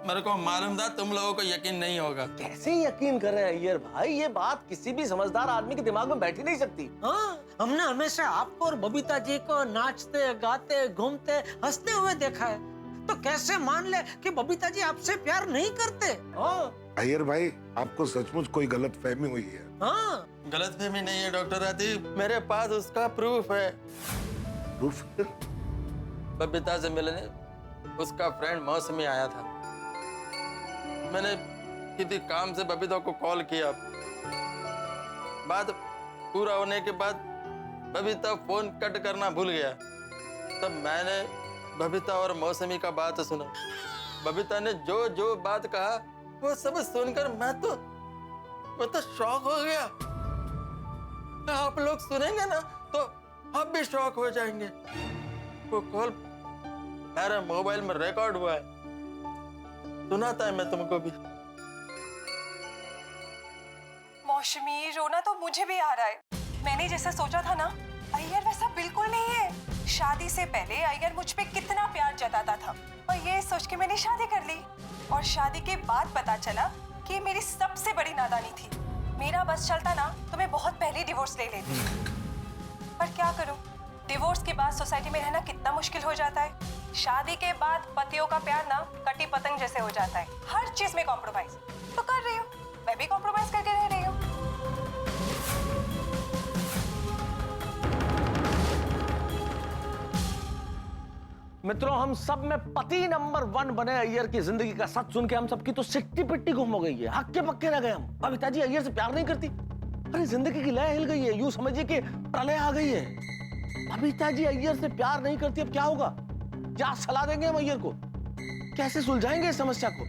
S1: मेरे को मालूम था तुम लोगों को यकीन नहीं होगा।
S9: कैसे यकीन कर रहे हैं अय्यर भाई? ये बात किसी भी समझदार आदमी के दिमाग में बैठ ही नहीं सकती।
S10: हाँ, हमने हमेशा आपको और बबीता जी को नाचते, गाते, घूमते, हंसते हुए देखा है, तो कैसे मान ले कि बबीता जी आपसे प्यार नहीं करते? हाँ,
S12: अय्यर भाई, आपको सचमुच कोई गलत फहमी हुई है।
S10: हाँ,
S1: गलतफहमी नहीं है डॉक्टर आदिब, मेरे पास उसका प्रूफ है।
S12: प्रूफ?
S1: बबीता से मिलने उसका फ्रेंड मौसमी आया था। मैंने किसी काम से बबीता को कॉल किया। बात पूरा होने के बाद बबीता फोन कट करना भूल गया। तब मैंने बबीता और मौसमी का बात सुना। बबीता ने जो जो बात कहा वो सब सुनकर मैं तो शॉक हो गया। आप लोग सुनेंगे ना तो आप भी शॉक हो जाएंगे। वो कॉल मेरे मोबाइल में रिकॉर्ड हुआ है, सुनाता है मैं तुमको भी।
S7: मौसमी, रोना तो मुझे भी आ रहा है। मैंने जैसा सोचा था ना, अय्यर वैसा बिल्कुल नहीं है। शादी से पहले अय्यर मुझ पे कितना प्यार जताता था, और ये सोच के मैंने शादी कर ली। और शादी के बाद पता चला कि मेरी सबसे बड़ी नादानी थी। मेरा बस चलता ना तो मैं बहुत पहले डिवोर्स ले लेती। पर क्या करूं, डिवोर्स के बाद सोसाइटी में रहना कितना मुश्किल हो जाता है। शादी के बाद पतियों का प्यार ना कटी पतंग जैसे हो जाता है, हर चीज में कॉम्प्रोमाइज। तो कर रही हूँ, मैं भी कॉम्प्रोमाइज करके रह रही हूँ।
S9: मित्रों, हम सब में पति नंबर 1 बने अय्यर की जिंदगी का सच सुन के हम सबकी तो सिट्टी पिट्टी गुम हो गई है। हक्के पक्के रह गए हम। बबीता जी अय्यर से प्यार नहीं करती। अरे जिंदगी की लय हिल गई है, यूं समझिए कि प्रलय आ गई है। बबीता जी अय्यर से प्यार नहीं करती, अब क्या होगा? क्या सलाह देंगे हम अय्यर को? कैसे सुलझाएंगे इस समस्या को?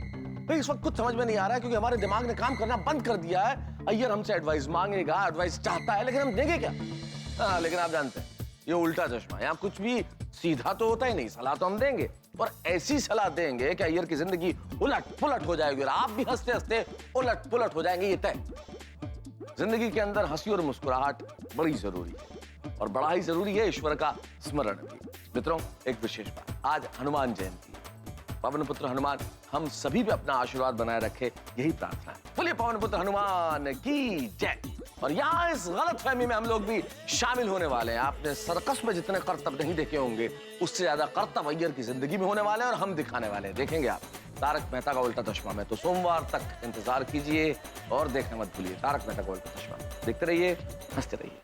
S9: भाई इस वक्त कुछ समझ में नहीं आ रहा है, क्योंकि हमारे दिमाग ने काम करना बंद कर दिया है। अय्यर हमसे एडवाइस मांगेगा, एडवाइस चाहता है, लेकिन हम देंगे क्या? हाँ, लेकिन आप जानते हैं ये उल्टा चश्मा, यहाँ कुछ भी सीधा तो होता ही नहीं। सलाह तो हम देंगे, और ऐसी सलाह देंगे कि अय्यर की जिंदगी उलट पुलट हो जाएगी और आप भी हंसते हंसते उलट पुलट हो जाएंगे, ये तय। जिंदगी के अंदर हंसी और मुस्कुराहट बड़ी जरूरी है, और बड़ा ही जरूरी है ईश्वर का स्मरण भी। मित्रों, एक विशेष बात, आज हनुमान जयंती है। पवन पुत्र हनुमान हम सभी पे अपना आशीर्वाद बनाए रखे, यही प्रार्थना है। बोलिए पवन पुत्र हनुमान की जय। और यहाँ इस गलत फहमी में हम लोग भी शामिल होने वाले हैं। आपने सर्कस में जितने करतब नहीं देखे होंगे, उससे ज्यादा करतब अय्यर की जिंदगी में होने वाले हैं, और हम दिखाने वाले हैं। देखेंगे आप तारक मेहता का उल्टा चश्मा में। तो सोमवार तक इंतजार कीजिए और देखना मत भूलिए तारक मेहता का उल्टा चश्मा। देखते रहिए, हंसते रहिए।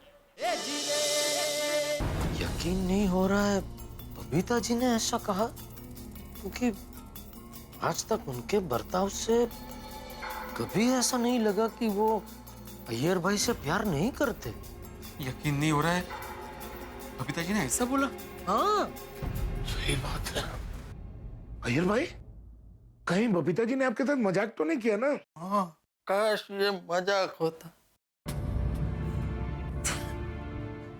S10: यकीन नहीं हो रहा है बबीता जी ने ऐसा कहा, क्योंकि आज तक उनके बर्ताव से कभी ऐसा नहीं लगा कि वो अय्यर भाई से प्यार नहीं करते।
S15: यकीन नहीं हो रहा है, बबीता जी ने ऐसा बोला?
S10: हाँ,
S12: सही बात है। अय्यर भाई, कहीं बबीता जी ने आपके साथ मजाक तो नहीं किया ना?
S1: हाँ, काश ये मजाक होता,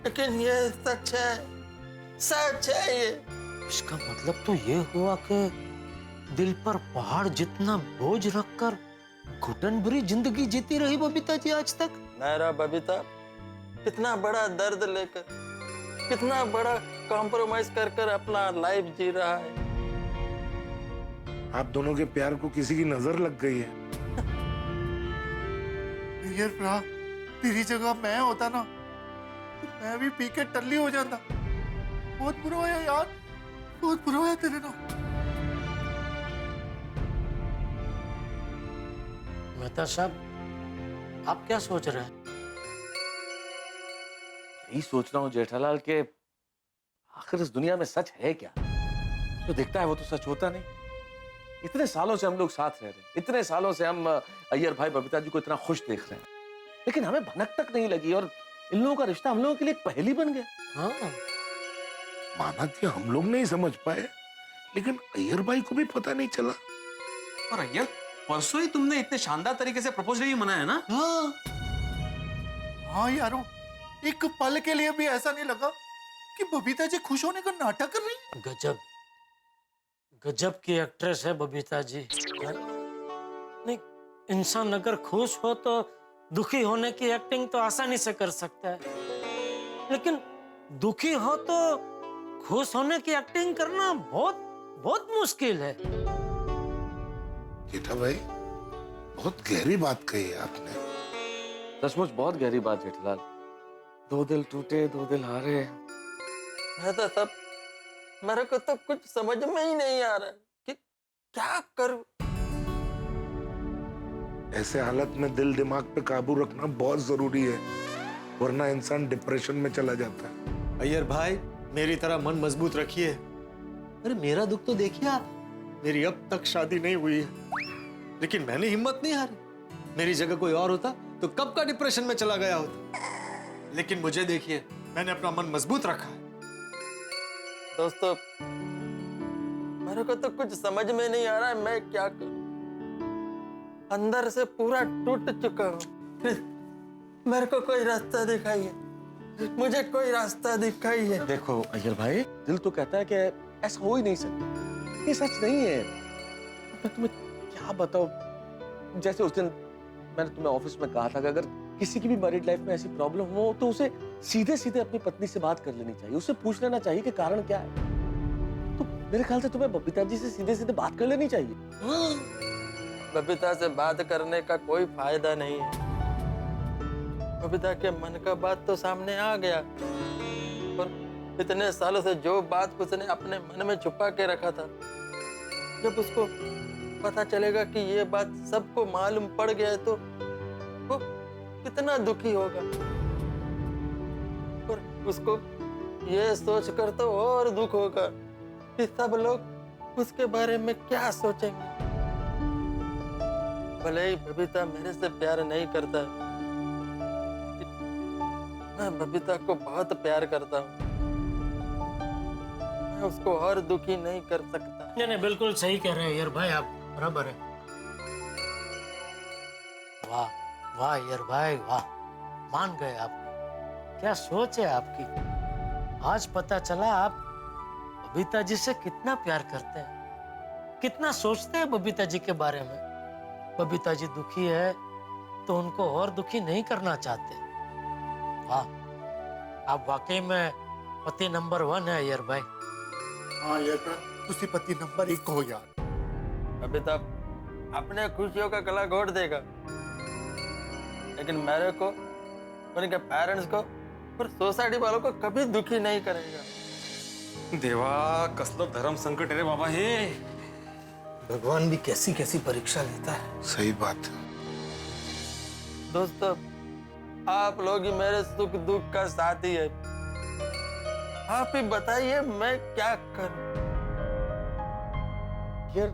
S1: लेकिन ये सच है, सच है ये।
S10: इसका मतलब तो ये हुआ कि दिल पर पहाड़ जितना बोझ रखकर घुटन भरी जिंदगी जीती रही बबीता जी आज तक।
S1: मेरा बबीता कितना बड़ा दर्द लेकर, कितना बड़ा कॉम्प्रोमाइज कर कर अपना लाइफ जी रहा है।
S12: आप दोनों के प्यार को किसी की नजर लग गई है।
S14: यार तेरी जगह मैं होता ना, मैं भी पी के टल्ली हो जाता। बहुत बुरा हुआ यार, बहुत बुरा हुआ तेरे ना।
S10: मेहता साहब, आप क्या सोच रहे हैं?
S9: यही सोच रहा हूँ जेठालाल के आखिर इस दुनिया में सच है क्या? जो दिखता है वो तो सच होता नहीं। इतने सालों से हम लोग साथ रह रहे हैं, इतने सालों से हम अय्यर भाई बबीता जी को इतना खुश देख रहे हैं, लेकिन हमें भनक तक नहीं लगी और इन लोगों का रिश्ता हम लोगों के लिए एक पहेली बन गया।
S3: हाँ
S12: माना कि हम लोग नहीं समझ पाए, लेकिन अय्यर भाई को भी पता नहीं चला।
S15: और अय्यर, परसों ही तुमने इतने शानदार तरीके से प्रपोजल भी मनाया ना?
S14: हाँ यारो, एक पल के लिए भी ऐसा नहीं लगा कि बबीता जी खुश होने का नाटक कर रही।
S3: गजब गजब की एक्ट्रेस है बबीता जी। नहीं, इंसान अगर खुश हो तो दुखी होने की एक्टिंग तो आसानी से कर सकता है, लेकिन दुखी हो तो खुश होने की एक्टिंग करना बहुत बहुत मुश्किल है।
S12: जेठा भाई, बहुत गहरी बात कही है आपने।
S9: सचमुच बहुत गहरी बात जेठलाल। दो दिल टूटे, दो दिल हारे।
S1: मैं तो सब, मेरे को तो कुछ समझ में ही नहीं आ रहा कि क्या करूं।
S12: ऐसे हालत में दिल दिमाग पे काबू रखना बहुत जरूरी है, वरना इंसान डिप्रेशन में चला जाता है।
S2: अय्यर भाई, मेरी तरह मन मजबूत रखिए। अरे मेरा दुख तो देखिए आप, मेरी अब तक शादी नहीं हुई है, लेकिन मैंने हिम्मत नहीं हारी। मेरी जगह कोई और होता तो कब का डिप्रेशन में चला गया होता, लेकिन मुझे देखिए, मैंने अपना मन मजबूत रखा है।
S1: दोस्तों, मेरे को तो कुछ समझ में नहीं आ रहा है मैं क्या करूं। अंदर से पूरा टूट चुका हूं। मेरे को कोई रास्ता दिखाइए, मुझे कोई रास्ता दिखाइए।
S9: देखो अय्यर भाई, दिल तो कहता है कि ऐसा हो ही नहीं सकता, ये सच नहीं है। मैं तुम्हें क्या बताऊं, जैसे उस दिन मैंने तुम्हें ऑफिस में कहा था कि अगर किसी की भी मैरिड लाइफ में ऐसी प्रॉब्लम हो तो उसे सीधे सीधे अपनी पत्नी से बात कर लेनी चाहिए, उससे पूछ लेना चाहिए कि कारण क्या है। तो मेरे ख्याल से तुम्हें बबीता जी से सीधे सीधे बात कर लेनी चाहिए।
S1: बबीता से बात करने का कोई फायदा नहीं है। बबीता के मन का बात तो सामने आ गया, और इतने सालों से जो बात उसने अपने मन में छुपा के रखा था, जब उसको पता चलेगा कि ये बात सबको मालूम पड़ गया है तो वो कितना दुखी होगा। और उसको ये सोचकर तो और दुख होगा कि सब लोग उसके बारे में क्या सोचेंगे। भले ही बबीता मेरे से प्यार नहीं करता, मैं बबीता को बहुत प्यार करता हूँ। मैं उसको और दुखी नहीं कर सकता।
S3: नहीं, बिल्कुल सही कह रहे हैं अय्यर भाई, आप बराबर है। वाह वाह अय्यर भाई, वाह, मान गए आप। क्या सोच है आपकी। आज पता चला आप बबीता जी से कितना प्यार करते हैं, कितना सोचते हैं बबीता जी के बारे में। बबीता जी दुखी है तो उनको और दुखी नहीं करना चाहते। वाह, आप वाकई में पति नंबर 1 है अय्यर भाई।
S14: हाँ यार, तुसी पति नंबर 1 हो यार।
S1: बबीता अपने खुशियों का गला घोट देगा, लेकिन मेरे को, उनके पेरेंट्स को और सोसाइटी वालों को कभी दुखी नहीं करेगा।
S15: देवा, कसलो धर्म संकट रे बाबा हे।
S5: भगवान भी कैसी कैसी परीक्षा लेता है।
S12: सही बात है।
S1: दोस्तों, आप लोग ही मेरे सुख दुख का साथी है। आप ही बताइए मैं क्या करूं।
S9: यार,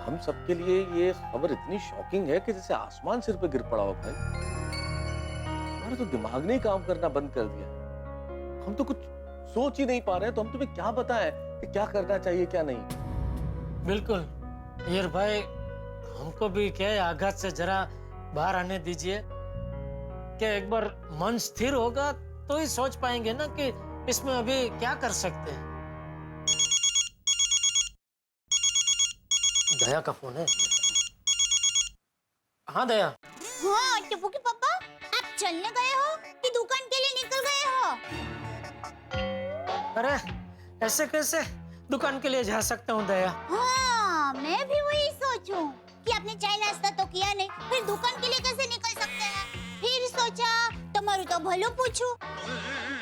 S9: हम सबके लिए ये खबर इतनी शॉकिंग है कि जैसे आसमान सिर पे गिर पड़ा हो भाई। हमारा तो दिमाग ने काम करना बंद कर दिया। हम तो कुछ सोच ही नहीं पा रहे हैं, तो हम तुम्हें क्या बताएं कि क्या करना चाहिए क्या नहीं।
S3: बिल्कुल अय्यर भाई, हमको भी क्या है, आघात से जरा बाहर आने दीजिए। क्या एक बार मन स्थिर होगा तो ही सोच पाएंगे ना कि इसमें अभी क्या कर सकते हैं। दया का फोन है। हाँ दया।
S4: हाँ टप्पू के पापा, आप चलने गए हो कि दुकान के लिए निकल गए हो?
S3: अरे ऐसे कैसे दुकान के लिए जा सकता हूँ दया।
S4: हाँ, मैं भी वही सोचूं कि आपने चाय नाश्ता तो किया नहीं, फिर दुकान के लिए कैसे निकल सकते हैं। फिर सोचा तुम्हारू तो भलो पूछूं,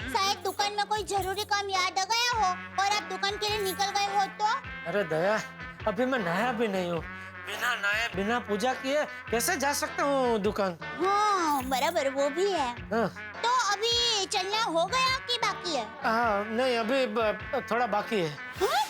S4: शायद दुकान में कोई जरूरी काम याद आ गया हो और आप दुकान के लिए निकल गए हो तो।
S3: अरे दया, अभी मैं नहाया भी नहीं हूँ, बिना नहाए बिना पूजा किए कैसे जा सकता हूँ दुकान।
S4: हाँ बराबर, वो भी है।
S3: हाँ।
S4: तो अभी चलना हो गया कि बाकी है?
S3: हाँ नहीं, अभी थोड़ा बाकी है।
S4: हाँ?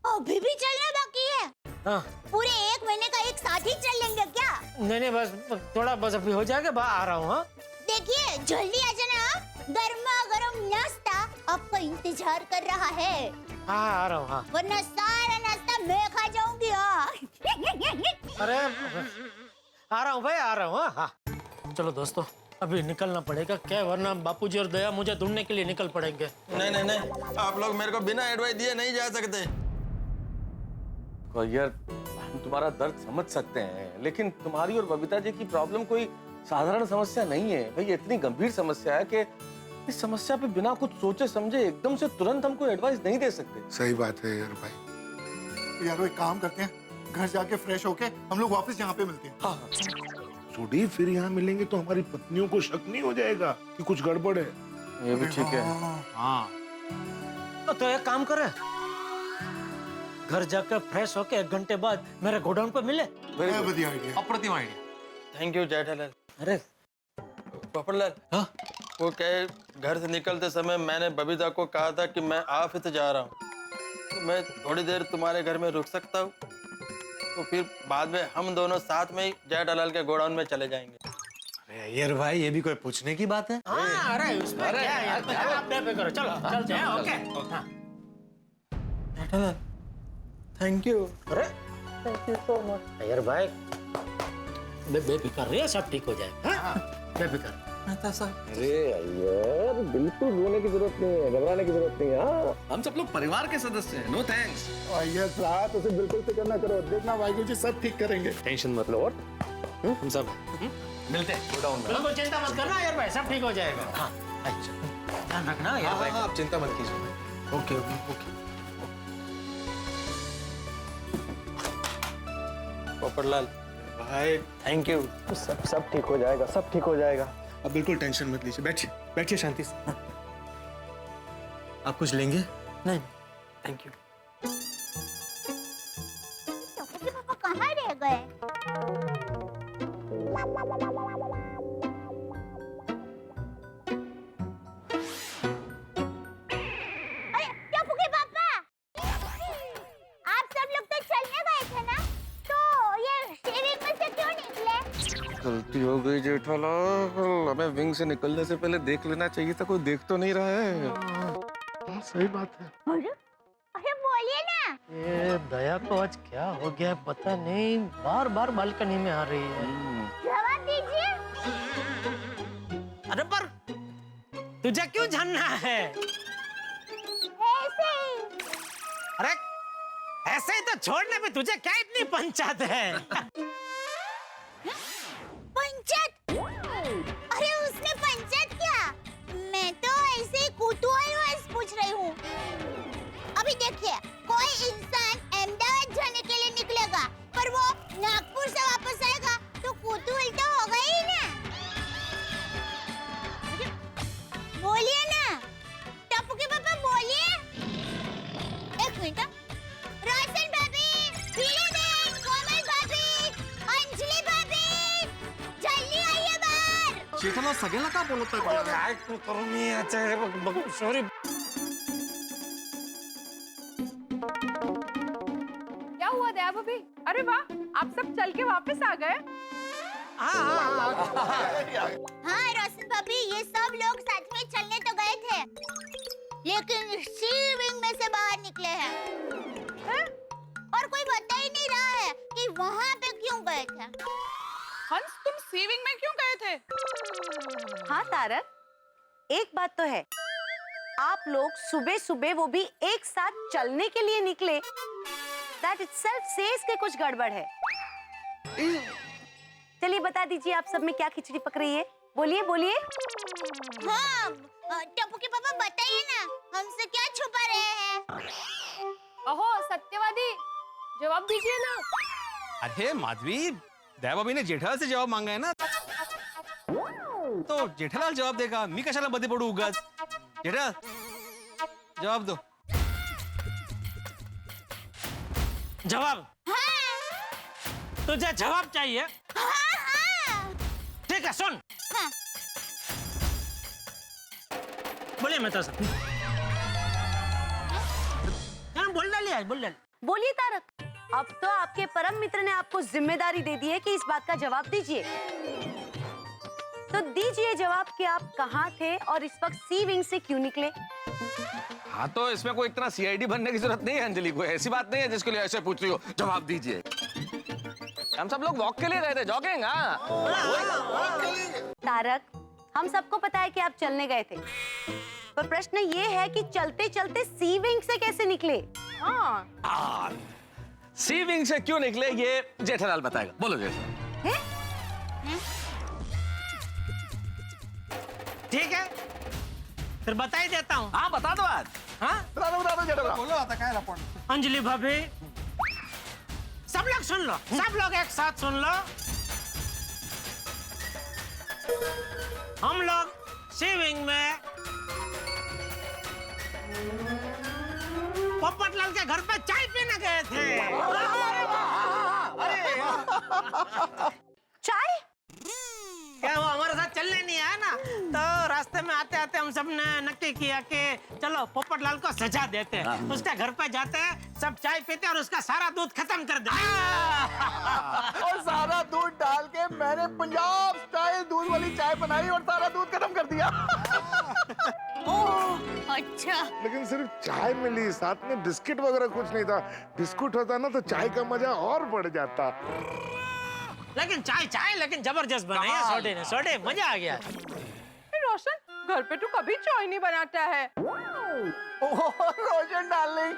S4: अभी भी चलना बाकी है?
S10: हाँ।
S4: पूरे 1 महीने का एक साथ ही चल लेंगे क्या?
S10: नहीं बस थोड़ा बस अभी हो जाएगा, आ रहा हूँ। हाँ
S4: देखिए जल्दी आ जाना, गर्मा गर्म नाश्ता आपका इंतजार कर रहा है।
S10: हाँ आ रहा हूँ। हाँ
S4: वरना सारा नाश्ता मैं खा जाऊंगी।
S10: अरे आ रहा हूँ भाई, आ रहा हूँ। हाँ चलो दोस्तों, अभी निकलना पड़ेगा क्या, वरना बापूजी और दया मुझे ढूंढने के लिए निकल पड़ेंगे।
S1: नहीं, आप लोग मेरे को बिना एडवाइस दिए नहीं जा सकते।
S9: यार हम तुम्हारा दर्द समझ सकते हैं, लेकिन तुम्हारी और बबीता जी की प्रॉब्लम कोई साधारण समस्या नहीं है भाई। ये इतनी गंभीर समस्या है कि इस समस्या पे बिना कुछ सोचे समझे एकदम से तुरंत हम कोई एडवाइस नहीं दे सकते।
S12: सही बात है यार भाई।
S14: यार वो एक काम करते हैं, घर जाके फ्रेश होके हम लोग वापस यहाँ पे मिलते हैं।
S9: हाँ
S12: सुडी फिर यहाँ मिलेंगे तो हमारी पत्नियों को शक नहीं हो जाएगा कि कुछ गड़बड़ है।
S9: ये भी ठीक है।
S10: हाँ तो एक काम करे, घर जाकर फ्रेश होके 1 घंटे बाद मेरे गोडाउन पे मिले।
S14: बढ़िया आइडिया,
S15: अप्रतिम आइडिया।
S1: Thank you Jethalal.
S10: अरे
S1: पोपटलाल,
S10: हाँ
S1: वो क्या, घर से निकलते समय मैंने बबीता को कहा था कि मैं ऑफिस जा रहा हूँ, तो मैं थोड़ी देर तुम्हारे घर में रुक सकता हूँ? तो फिर बाद में हम दोनों साथ में ही जेठालाल के गोडाउन में चले जाएंगे।
S5: अरे अय्यर भाई, ये भी कोई पूछने की बात है?
S10: हाँ, अरे उसमें क्या है यार, आप बेफिक्र करो, चलो चलते हैं। ओके हाँ।
S1: Jethalal thank you.
S10: अरे thank you so much Iyer भाई, बेफिक्र रहिए, सब ठीक हो जाएगा। हाँ बेफिक्र।
S9: अरे यार बिल्कुल रोने की जरूरत नहीं है, घबराने की जरूरत नहीं है। हाँ हम सब लोग परिवार के सदस्य हैं। No thanks.
S12: ये साथ उसे बिल्कुल फिक्र ना करो, देखना वाहिगुरु जी सब ठीक करेंगे।
S9: टेंशन मत लो। और हम सब मिलते हैं गोडाउन में।
S10: बिल्कुल चिंता मत करना यार भाई, सब ठीक हो जाएगा। हाँ अच्छा ध्यान रखना यार भाई।
S5: आप चिंता मत कीजिए।
S10: Okay okay okay.
S1: पोपटलाल
S5: भाई
S1: थैंक यू।
S9: सब ठीक हो जाएगा, सब ठीक हो जाएगा।
S5: अब बिल्कुल टेंशन मत लीजिए, बैठिए बैठिए शांति से। आप कुछ लेंगे?
S1: नहीं थैंक यू।
S4: पापा कहाँ रह गए? अरे टप्पू के पापा, आप सब लोग तो चलने गए थे ना, तो ये शेविंग में से क्यों निकले?
S9: गलती हो गई जेठालाल, हमें विंग से निकलने से पहले देख लेना चाहिए था, कोई देख तो नहीं रहा है।
S12: सही बात है।
S4: अरे बोलिए ना।
S10: ये दया को आज क्या हो गया पता नहीं, बार बार बालकनी में आ रही है।
S4: जवाब दीजिए।
S10: अरे पर तुझे क्यों जानना है?
S4: ऐसे ही।
S10: अरे ऐसे ही तो छोड़ने में तुझे क्या इतनी पंचायत है?
S4: पंचायत? अरे उसने पंचायत क्या? मैं तो ऐसे ही कुतूहलवश पूछ रही हूँ। अभी देखिए, कोई इंसान अहमदाबाद जाने के लिए निकलेगा, पर वो नागपुर से वापस आएगा, तो कुतूहल तो होगा ही ना। बोलिए ना, टप्पू के पापा बोलिए। 1 मिनट। रोशन भाभी, पीलीबेन, कोमल भाभी, अंजलि भाभी, जल्दी आइए बाहर।
S15: जेठालाल सगळ्यांना का बोलत आहे?
S10: काय करू मी याचं? सॉरी।
S7: क्या हुआ दया भाभी? अरे वाह, आप सब चल के वापस आ गए।
S4: हाँ रोशन भाभी, ये सब लोग साथ में चलने तो गए थे, लेकिन सी विंग में से बाहर निकले हैं। और कोई बता ही नहीं रहा है कि वहाँ पे क्यों गए थे।
S7: हंस, तुम सी विंग में क्यों गए थे?
S16: हाँ तारक, एक बात तो है, आप लोग सुबह सुबह वो भी एक साथ चलने के लिए निकले, that itself says कि कुछ गड़बड़ है। चलिए बता दीजिए, आप सब में क्या खिचड़ी पक रही है? बोलिए बोलिए।
S4: हाँ टप्पू के पापा बताइए ना, हमसे क्या छुपा रहे हैं?
S7: अहो सत्यवादी, जवाब दीजिए ना।
S15: अरे माधवी, दया भाभी ने जेठालाल से जवाब मांगा है ना, तो जेठालाल जवाब देगा। मी कशाला मध्ये पडू उगाच? जेठालाल जवाब दो।
S10: जवाब? तुझे जवाब चाहिए? ठीक है सुन। बोलिए मैं तो बोल डालिए, बोल डालिए।
S16: बोलिए तारक। अब तो आपके परम मित्र ने आपको जिम्मेदारी दे दी है कि इस बात का जवाब दीजिए। तो दीजिए जवाब कि आप कहाँ थे और इस वक्त सी विंग से क्यों निकले।
S9: हाँ तो इसमें कोई इतना सीआईडी बनने की जरूरत नहीं है अंजलि, कोई ऐसी बात नहीं है जिसके लिए ऐसे पूछ रही हो। जवाब दीजिए। हम सब लोग वॉक के लिए गए थे, जॉगिंग। हाँ
S16: तारक, हम सबको पता है कि आप चलने गए थे, पर प्रश्न ये है कि चलते चलते सी विंग से कैसे निकले। हाँ
S9: सी विंग से क्यों निकले ये जेठालाल बताएगा। बोलो जेठालाल।
S10: ठीक है, फिर बता ही देता हूँ।
S9: हाँ बता दो आज।
S10: हाँ
S9: बता दो जेठालाल।
S14: बोलो आता क्या है
S10: अंजलि भाभी, सब लोग सुन लो, सब लोग एक साथ सुन लो। हम लोग सी विंग में पोपटलाल के घर पे चाय पीने गए थे।
S16: चाय?
S10: क्या वो हमारे साथ चलने नहीं आया ना, तो रास्ते में आते आते हम सब ने नक्की किया कि चलो पोपटलाल को सजा देते हैं। उसके घर पे जाते हैं, सब चाय पीते और उसका सारा दूध खत्म कर देते।
S2: और सारा दूध डाल के मैंने पंजाब स्टाइल दूध वाली चाय बनाई और सारा दूध खत्म कर दिया।
S4: ओह अच्छा।
S12: लेकिन सिर्फ चाय मिली, साथ में बिस्किट वगैरह कुछ नहीं था। बिस्कुट होता ना तो चाय का मजा और बढ़ जाता।
S10: लेकिन चाय चाय लेकिन जबरदस्त बनाई है सोडे ने, सोडे मजा आ गया।
S7: रोशन, घर पे तू कभी चाय नहीं बनाता है।
S2: रोशन डार्लिंग,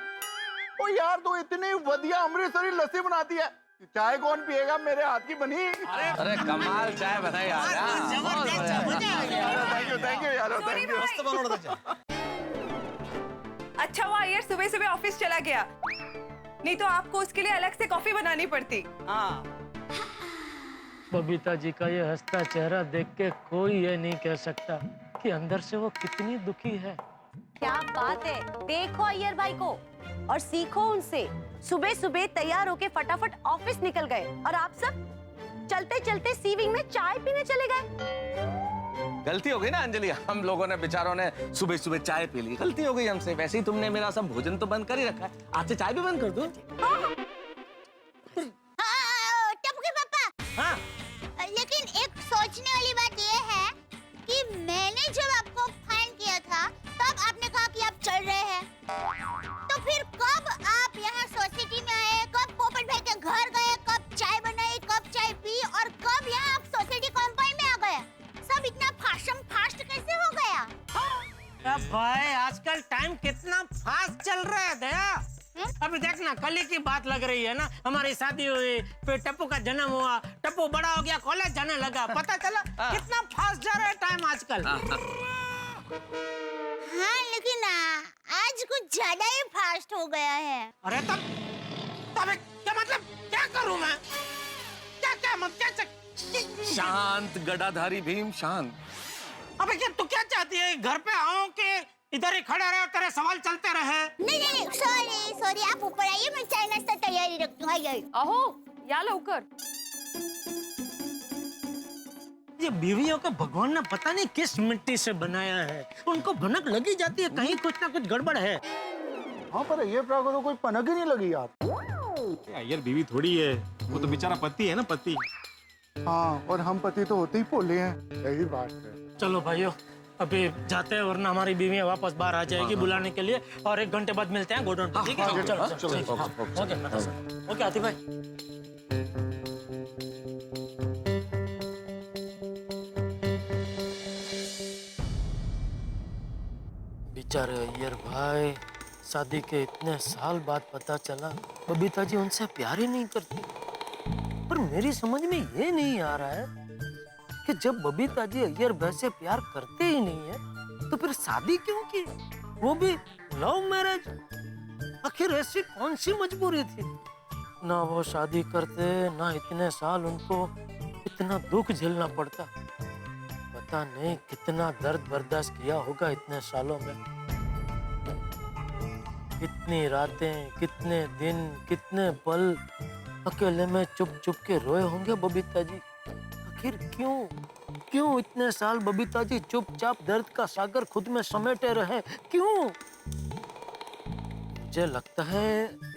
S2: ओ यार तू इतनी बढ़िया अमृतसरी लस्सी बनाती है, चाय कौन पिएगा मेरे हाथ की बनी।
S9: अरे कमाल चाय बनाई यार।
S2: थैंक यू यार, थैंक यू।
S14: मस्त बनवलं त्याच्या।
S7: अच्छा हुआ अय्यर सुबह सुबह ऑफिस चला गया, नहीं तो आपको उसके लिए अलग से कॉफी बनानी पड़ती।
S3: बबीता जी का ये हंसता चेहरा देख के कोई ये नहीं कह सकता कि अंदर से वो कितनी दुखी है।
S16: क्या बात है, देखो अय्यर भाई को और सीखो उनसे। सुबह सुबह तैयार होके फटाफट ऑफिस निकल गए और आप सब चलते चलते सी विंग में चाय पीने चले गए।
S9: गलती हो गई ना अंजलि, हम लोगों ने बेचारों ने सुबह सुबह चाय पी ली, गलती हो गई हमसे। वैसे ही तुमने मेरा सब भोजन तो बंद कर ही रखा है, आज से चाय भी बंद कर दो।
S4: टप्पू के पापा।
S10: हाँ?
S4: लेकिन एक सोचने वाली बात ये है कि मैंने जब आपको फाइन किया था तब आपने कहा कि आप चल रहे हैं, तो फिर कब आप यहाँ सोसाइटी में आए, कब पोपट भाई के घर गए, कब चाय बनाई, कब चाय पी और कब यहाँ आप सोसाइटी कंपाउंड में आ गए? सब इतना फास्ट कैसे हो गया?
S10: भाई आजकल टाइम कितना फास्ट चल रहा है दया। अभी देखना, कल ही की बात लग रही है ना, हमारी शादी हुई, फिर टप्पू का जन्म हुआ, टप्पू बड़ा हो गया, कॉलेज जाने लगा, पता चला कितना फास्ट जा रहा है टाइम आजकल।
S4: हाँ लेकिन आज कुछ ज्यादा ही फास्ट हो गया है।
S10: अरे तब क्या मतलब, क्या करूं मैं? क्या
S9: शांत गडाधारी भीम शांत।
S10: अबे क्या तू क्या चाहती है, घर पे आओ कि इधर ही खड़े रहे और तेरे सवाल चलते रहे?
S4: नहीं सॉरी आप ऊपर आइए, मैं चाय नाश्ता तैयारी रखती हूँ।
S7: अहो या लवकर।
S10: ये बीवियों को भगवान ने पता नहीं किस मिट्टी से बनाया है, उनको भनक लगी जाती है कहीं कुछ ना कुछ गड़बड़ है।
S2: हाँ पर ये प्राग तो कोई पनक ही नहीं लगी यार।
S13: अय्यर बीवी थोड़ी है, वो तो बेचारा पति है ना, पति।
S2: हाँ और हम पति तो होते ही भोले हैं।
S12: यही बात है।
S10: चलो भाइयों अभी जाते हैं, वरना हमारी बीवियां वापस बाहर आ जाएगी बुलाने के लिए, और 1 घंटे बाद मिलते हैं गोडाउन पे। ठीक है चलो। ओके आतिफ भाई।
S3: बेचारे अय्यर भाई, शादी के इतने साल बाद पता चला बबीता जी उनसे प्यार ही नहीं करती। पर मेरी समझ में ये नहीं आ रहा है कि जब बबीता जी अय्यर भाई से प्यार करते ही नहीं है तो फिर शादी क्यों की, वो भी लव मैरिज। आखिर ऐसी कौन सी मजबूरी थी? ना वो शादी करते, ना इतने साल उनको इतना दुख झेलना पड़ता। पता नहीं कितना दर्द बर्दाश्त किया होगा इतने सालों में। कितनी रातें, कितने दिन, कितने पल अकेले में चुप चुप के रोए होंगे बबीता जी। आखिर क्यों इतने साल बबीता जी चुपचाप दर्द का सागर खुद में समेटे रहे? क्यों? मुझे लगता है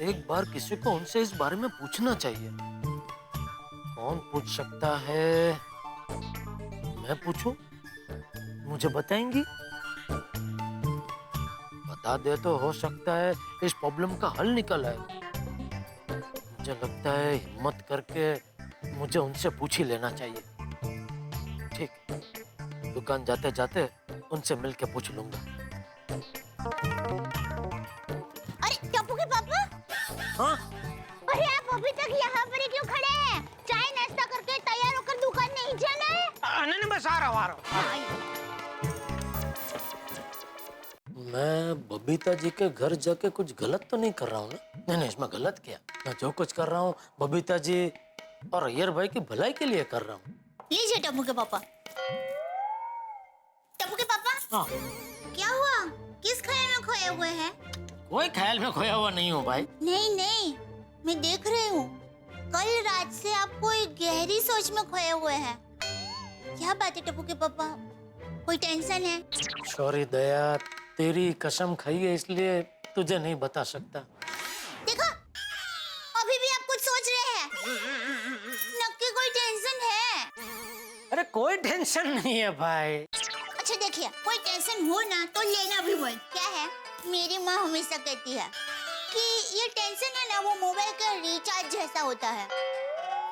S3: एक बार किसी को उनसे इस बारे में पूछना चाहिए। कौन पूछ सकता है? मैं पूछूं? मुझे बताएंगी? बता दे तो हो सकता है इस प्रॉब्लम का हल निकल आए। मुझे लगता है हिम्मत करके मुझे उनसे पूछ ही लेना चाहिए। ठीक, दुकान जाते जाते उनसे मिलके पूछ लूंगा।
S4: अरे टप्पू के पापा,
S3: हाँ?
S4: अरे आप अभी तक यहाँ पर ही क्यों खड़े हैं? चाय नाश्ता करके तैयार होकर दुकान नहीं जाना है?
S10: नहीं, बस आ रहा हूँ।
S3: मैं बबीता जी के घर जाके कुछ गलत तो नहीं कर रहा हूँ ना? नहीं, इसमें गलत क्या? मैं जो कुछ कर रहा हूँ बबीता जी और अय्यर भाई की भलाई के लिए कर रहा हूँ।
S4: लीजिए टप्पू के पापा। टप्पू के पापा,
S3: हाँ।
S4: क्या हुआ? किस ख्याल में खोए हुए हैं?
S3: कोई ख्याल में खोया हुआ नहीं हूँ भाई।
S4: नहीं, मैं देख रही हूँ कल रात से आप कोई गहरी सोच में खोए हुए हैं। क्या बात है टप्पू के पापा? कोई टेंशन है?
S3: सॉरी दया, तेरी कसम खाई है इसलिए तुझे नहीं बता सकता।
S4: देखो, अभी भी आप कुछ सोच रहे हैं। नक्की कोई टेंशन है?
S10: अरे कोई टेंशन नहीं है भाई।
S4: अच्छा देखिए, कोई टेंशन हो ना तो लेना भी मत। क्या है, मेरी माँ हमेशा कहती है कि ये टेंशन है ना वो मोबाइल का रिचार्ज जैसा होता है,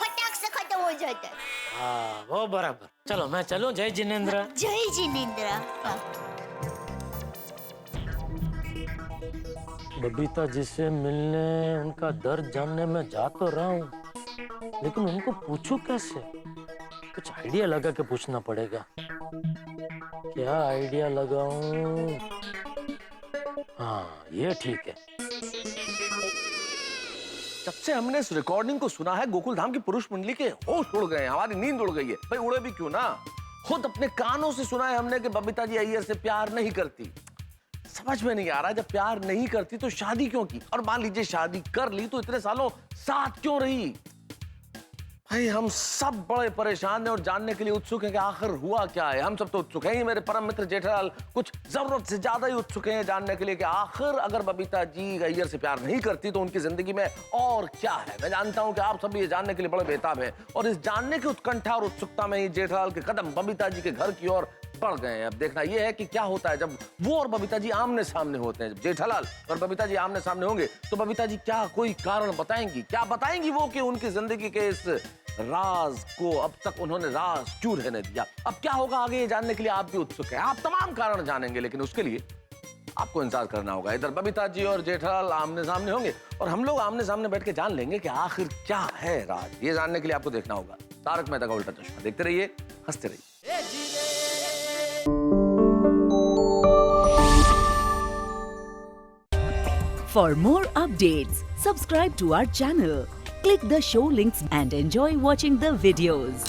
S4: फटाक से खत्म हो जाता है।
S3: हाँ, वो बराबर। चलो मैं चलूं। जय जिनेंद्र।
S4: जय जिनेंद्र।
S3: बबीता जी से मिलने, उनका दर्द जानने में जा तो रहा हूँ, लेकिन उनको पूछूं कैसे? कुछ आइडिया लगा के पूछना पड़ेगा। क्या आइडिया लगाऊं? हाँ, ये ठीक है।
S9: जब से हमने इस रिकॉर्डिंग को सुना है, गोकुल धाम की पुरुष मंडली के होश उड़ गए हैं, हमारी नींद उड़ गई है। भाई उड़े भी क्यों ना, खुद अपने कानों से सुना है हमने कि बबीता जी अय्यर से प्यार नहीं करती। समझ में नहीं आ रहा, जब प्यार नहीं करती तो शादी क्यों की? और मान लीजिए शादी कर ली तो इतने सालों साथ क्यों रही? भाई हम सब बड़े परेशान हैं और जानने के लिए उत्सुक हैं कि आखिर हुआ क्या है। हम सब तो उत्सुक हैं ही, मेरे परम मित्र जेठालाल कुछ जरूरत से ज्यादा ही उत्सुक हैं जानने के लिए कि आखिर अगर बबीता जी अय्यर से प्यार नहीं करती तो उनकी जिंदगी में और क्या है। मैं जानता हूं कि आप सब ये जानने के लिए बड़े बेताब हैं और इस जानने की उत्कंठा और उत्सुकता में ही जेठालाल के कदम बबीता जी के घर की ओर बढ़ गए हैं। अब देखना यह है कि क्या होता है जब वो और बबीता जी आमने सामने होते हैं। जब जेठालाल और बबीता जी आमने सामने होंगे तो बबीता जी क्या कोई कारण बताएंगी? क्या बताएंगी वो कि उनकी जिंदगी के इस राज को अब तक उन्होंने राज क्यों रहने दिया? अब क्या होगा आगे ये जानने के लिए आप भी उत्सुक हैं। आप तमाम कारण जानेंगे, लेकिन उसके लिए आपको इंतजार करना होगा। इधर बबीता जी और जेठालाल आमने सामने होंगे और हम लोग आमने सामने बैठ के जान लेंगे कि आखिर क्या है राज। ये जानने के लिए आपको देखना होगा तारक मेहता का उल्टा चश्मा। देखते रहिए, हंसते रहिए।
S17: For more updates, subscribe to our channel, click the show links and enjoy watching the videos.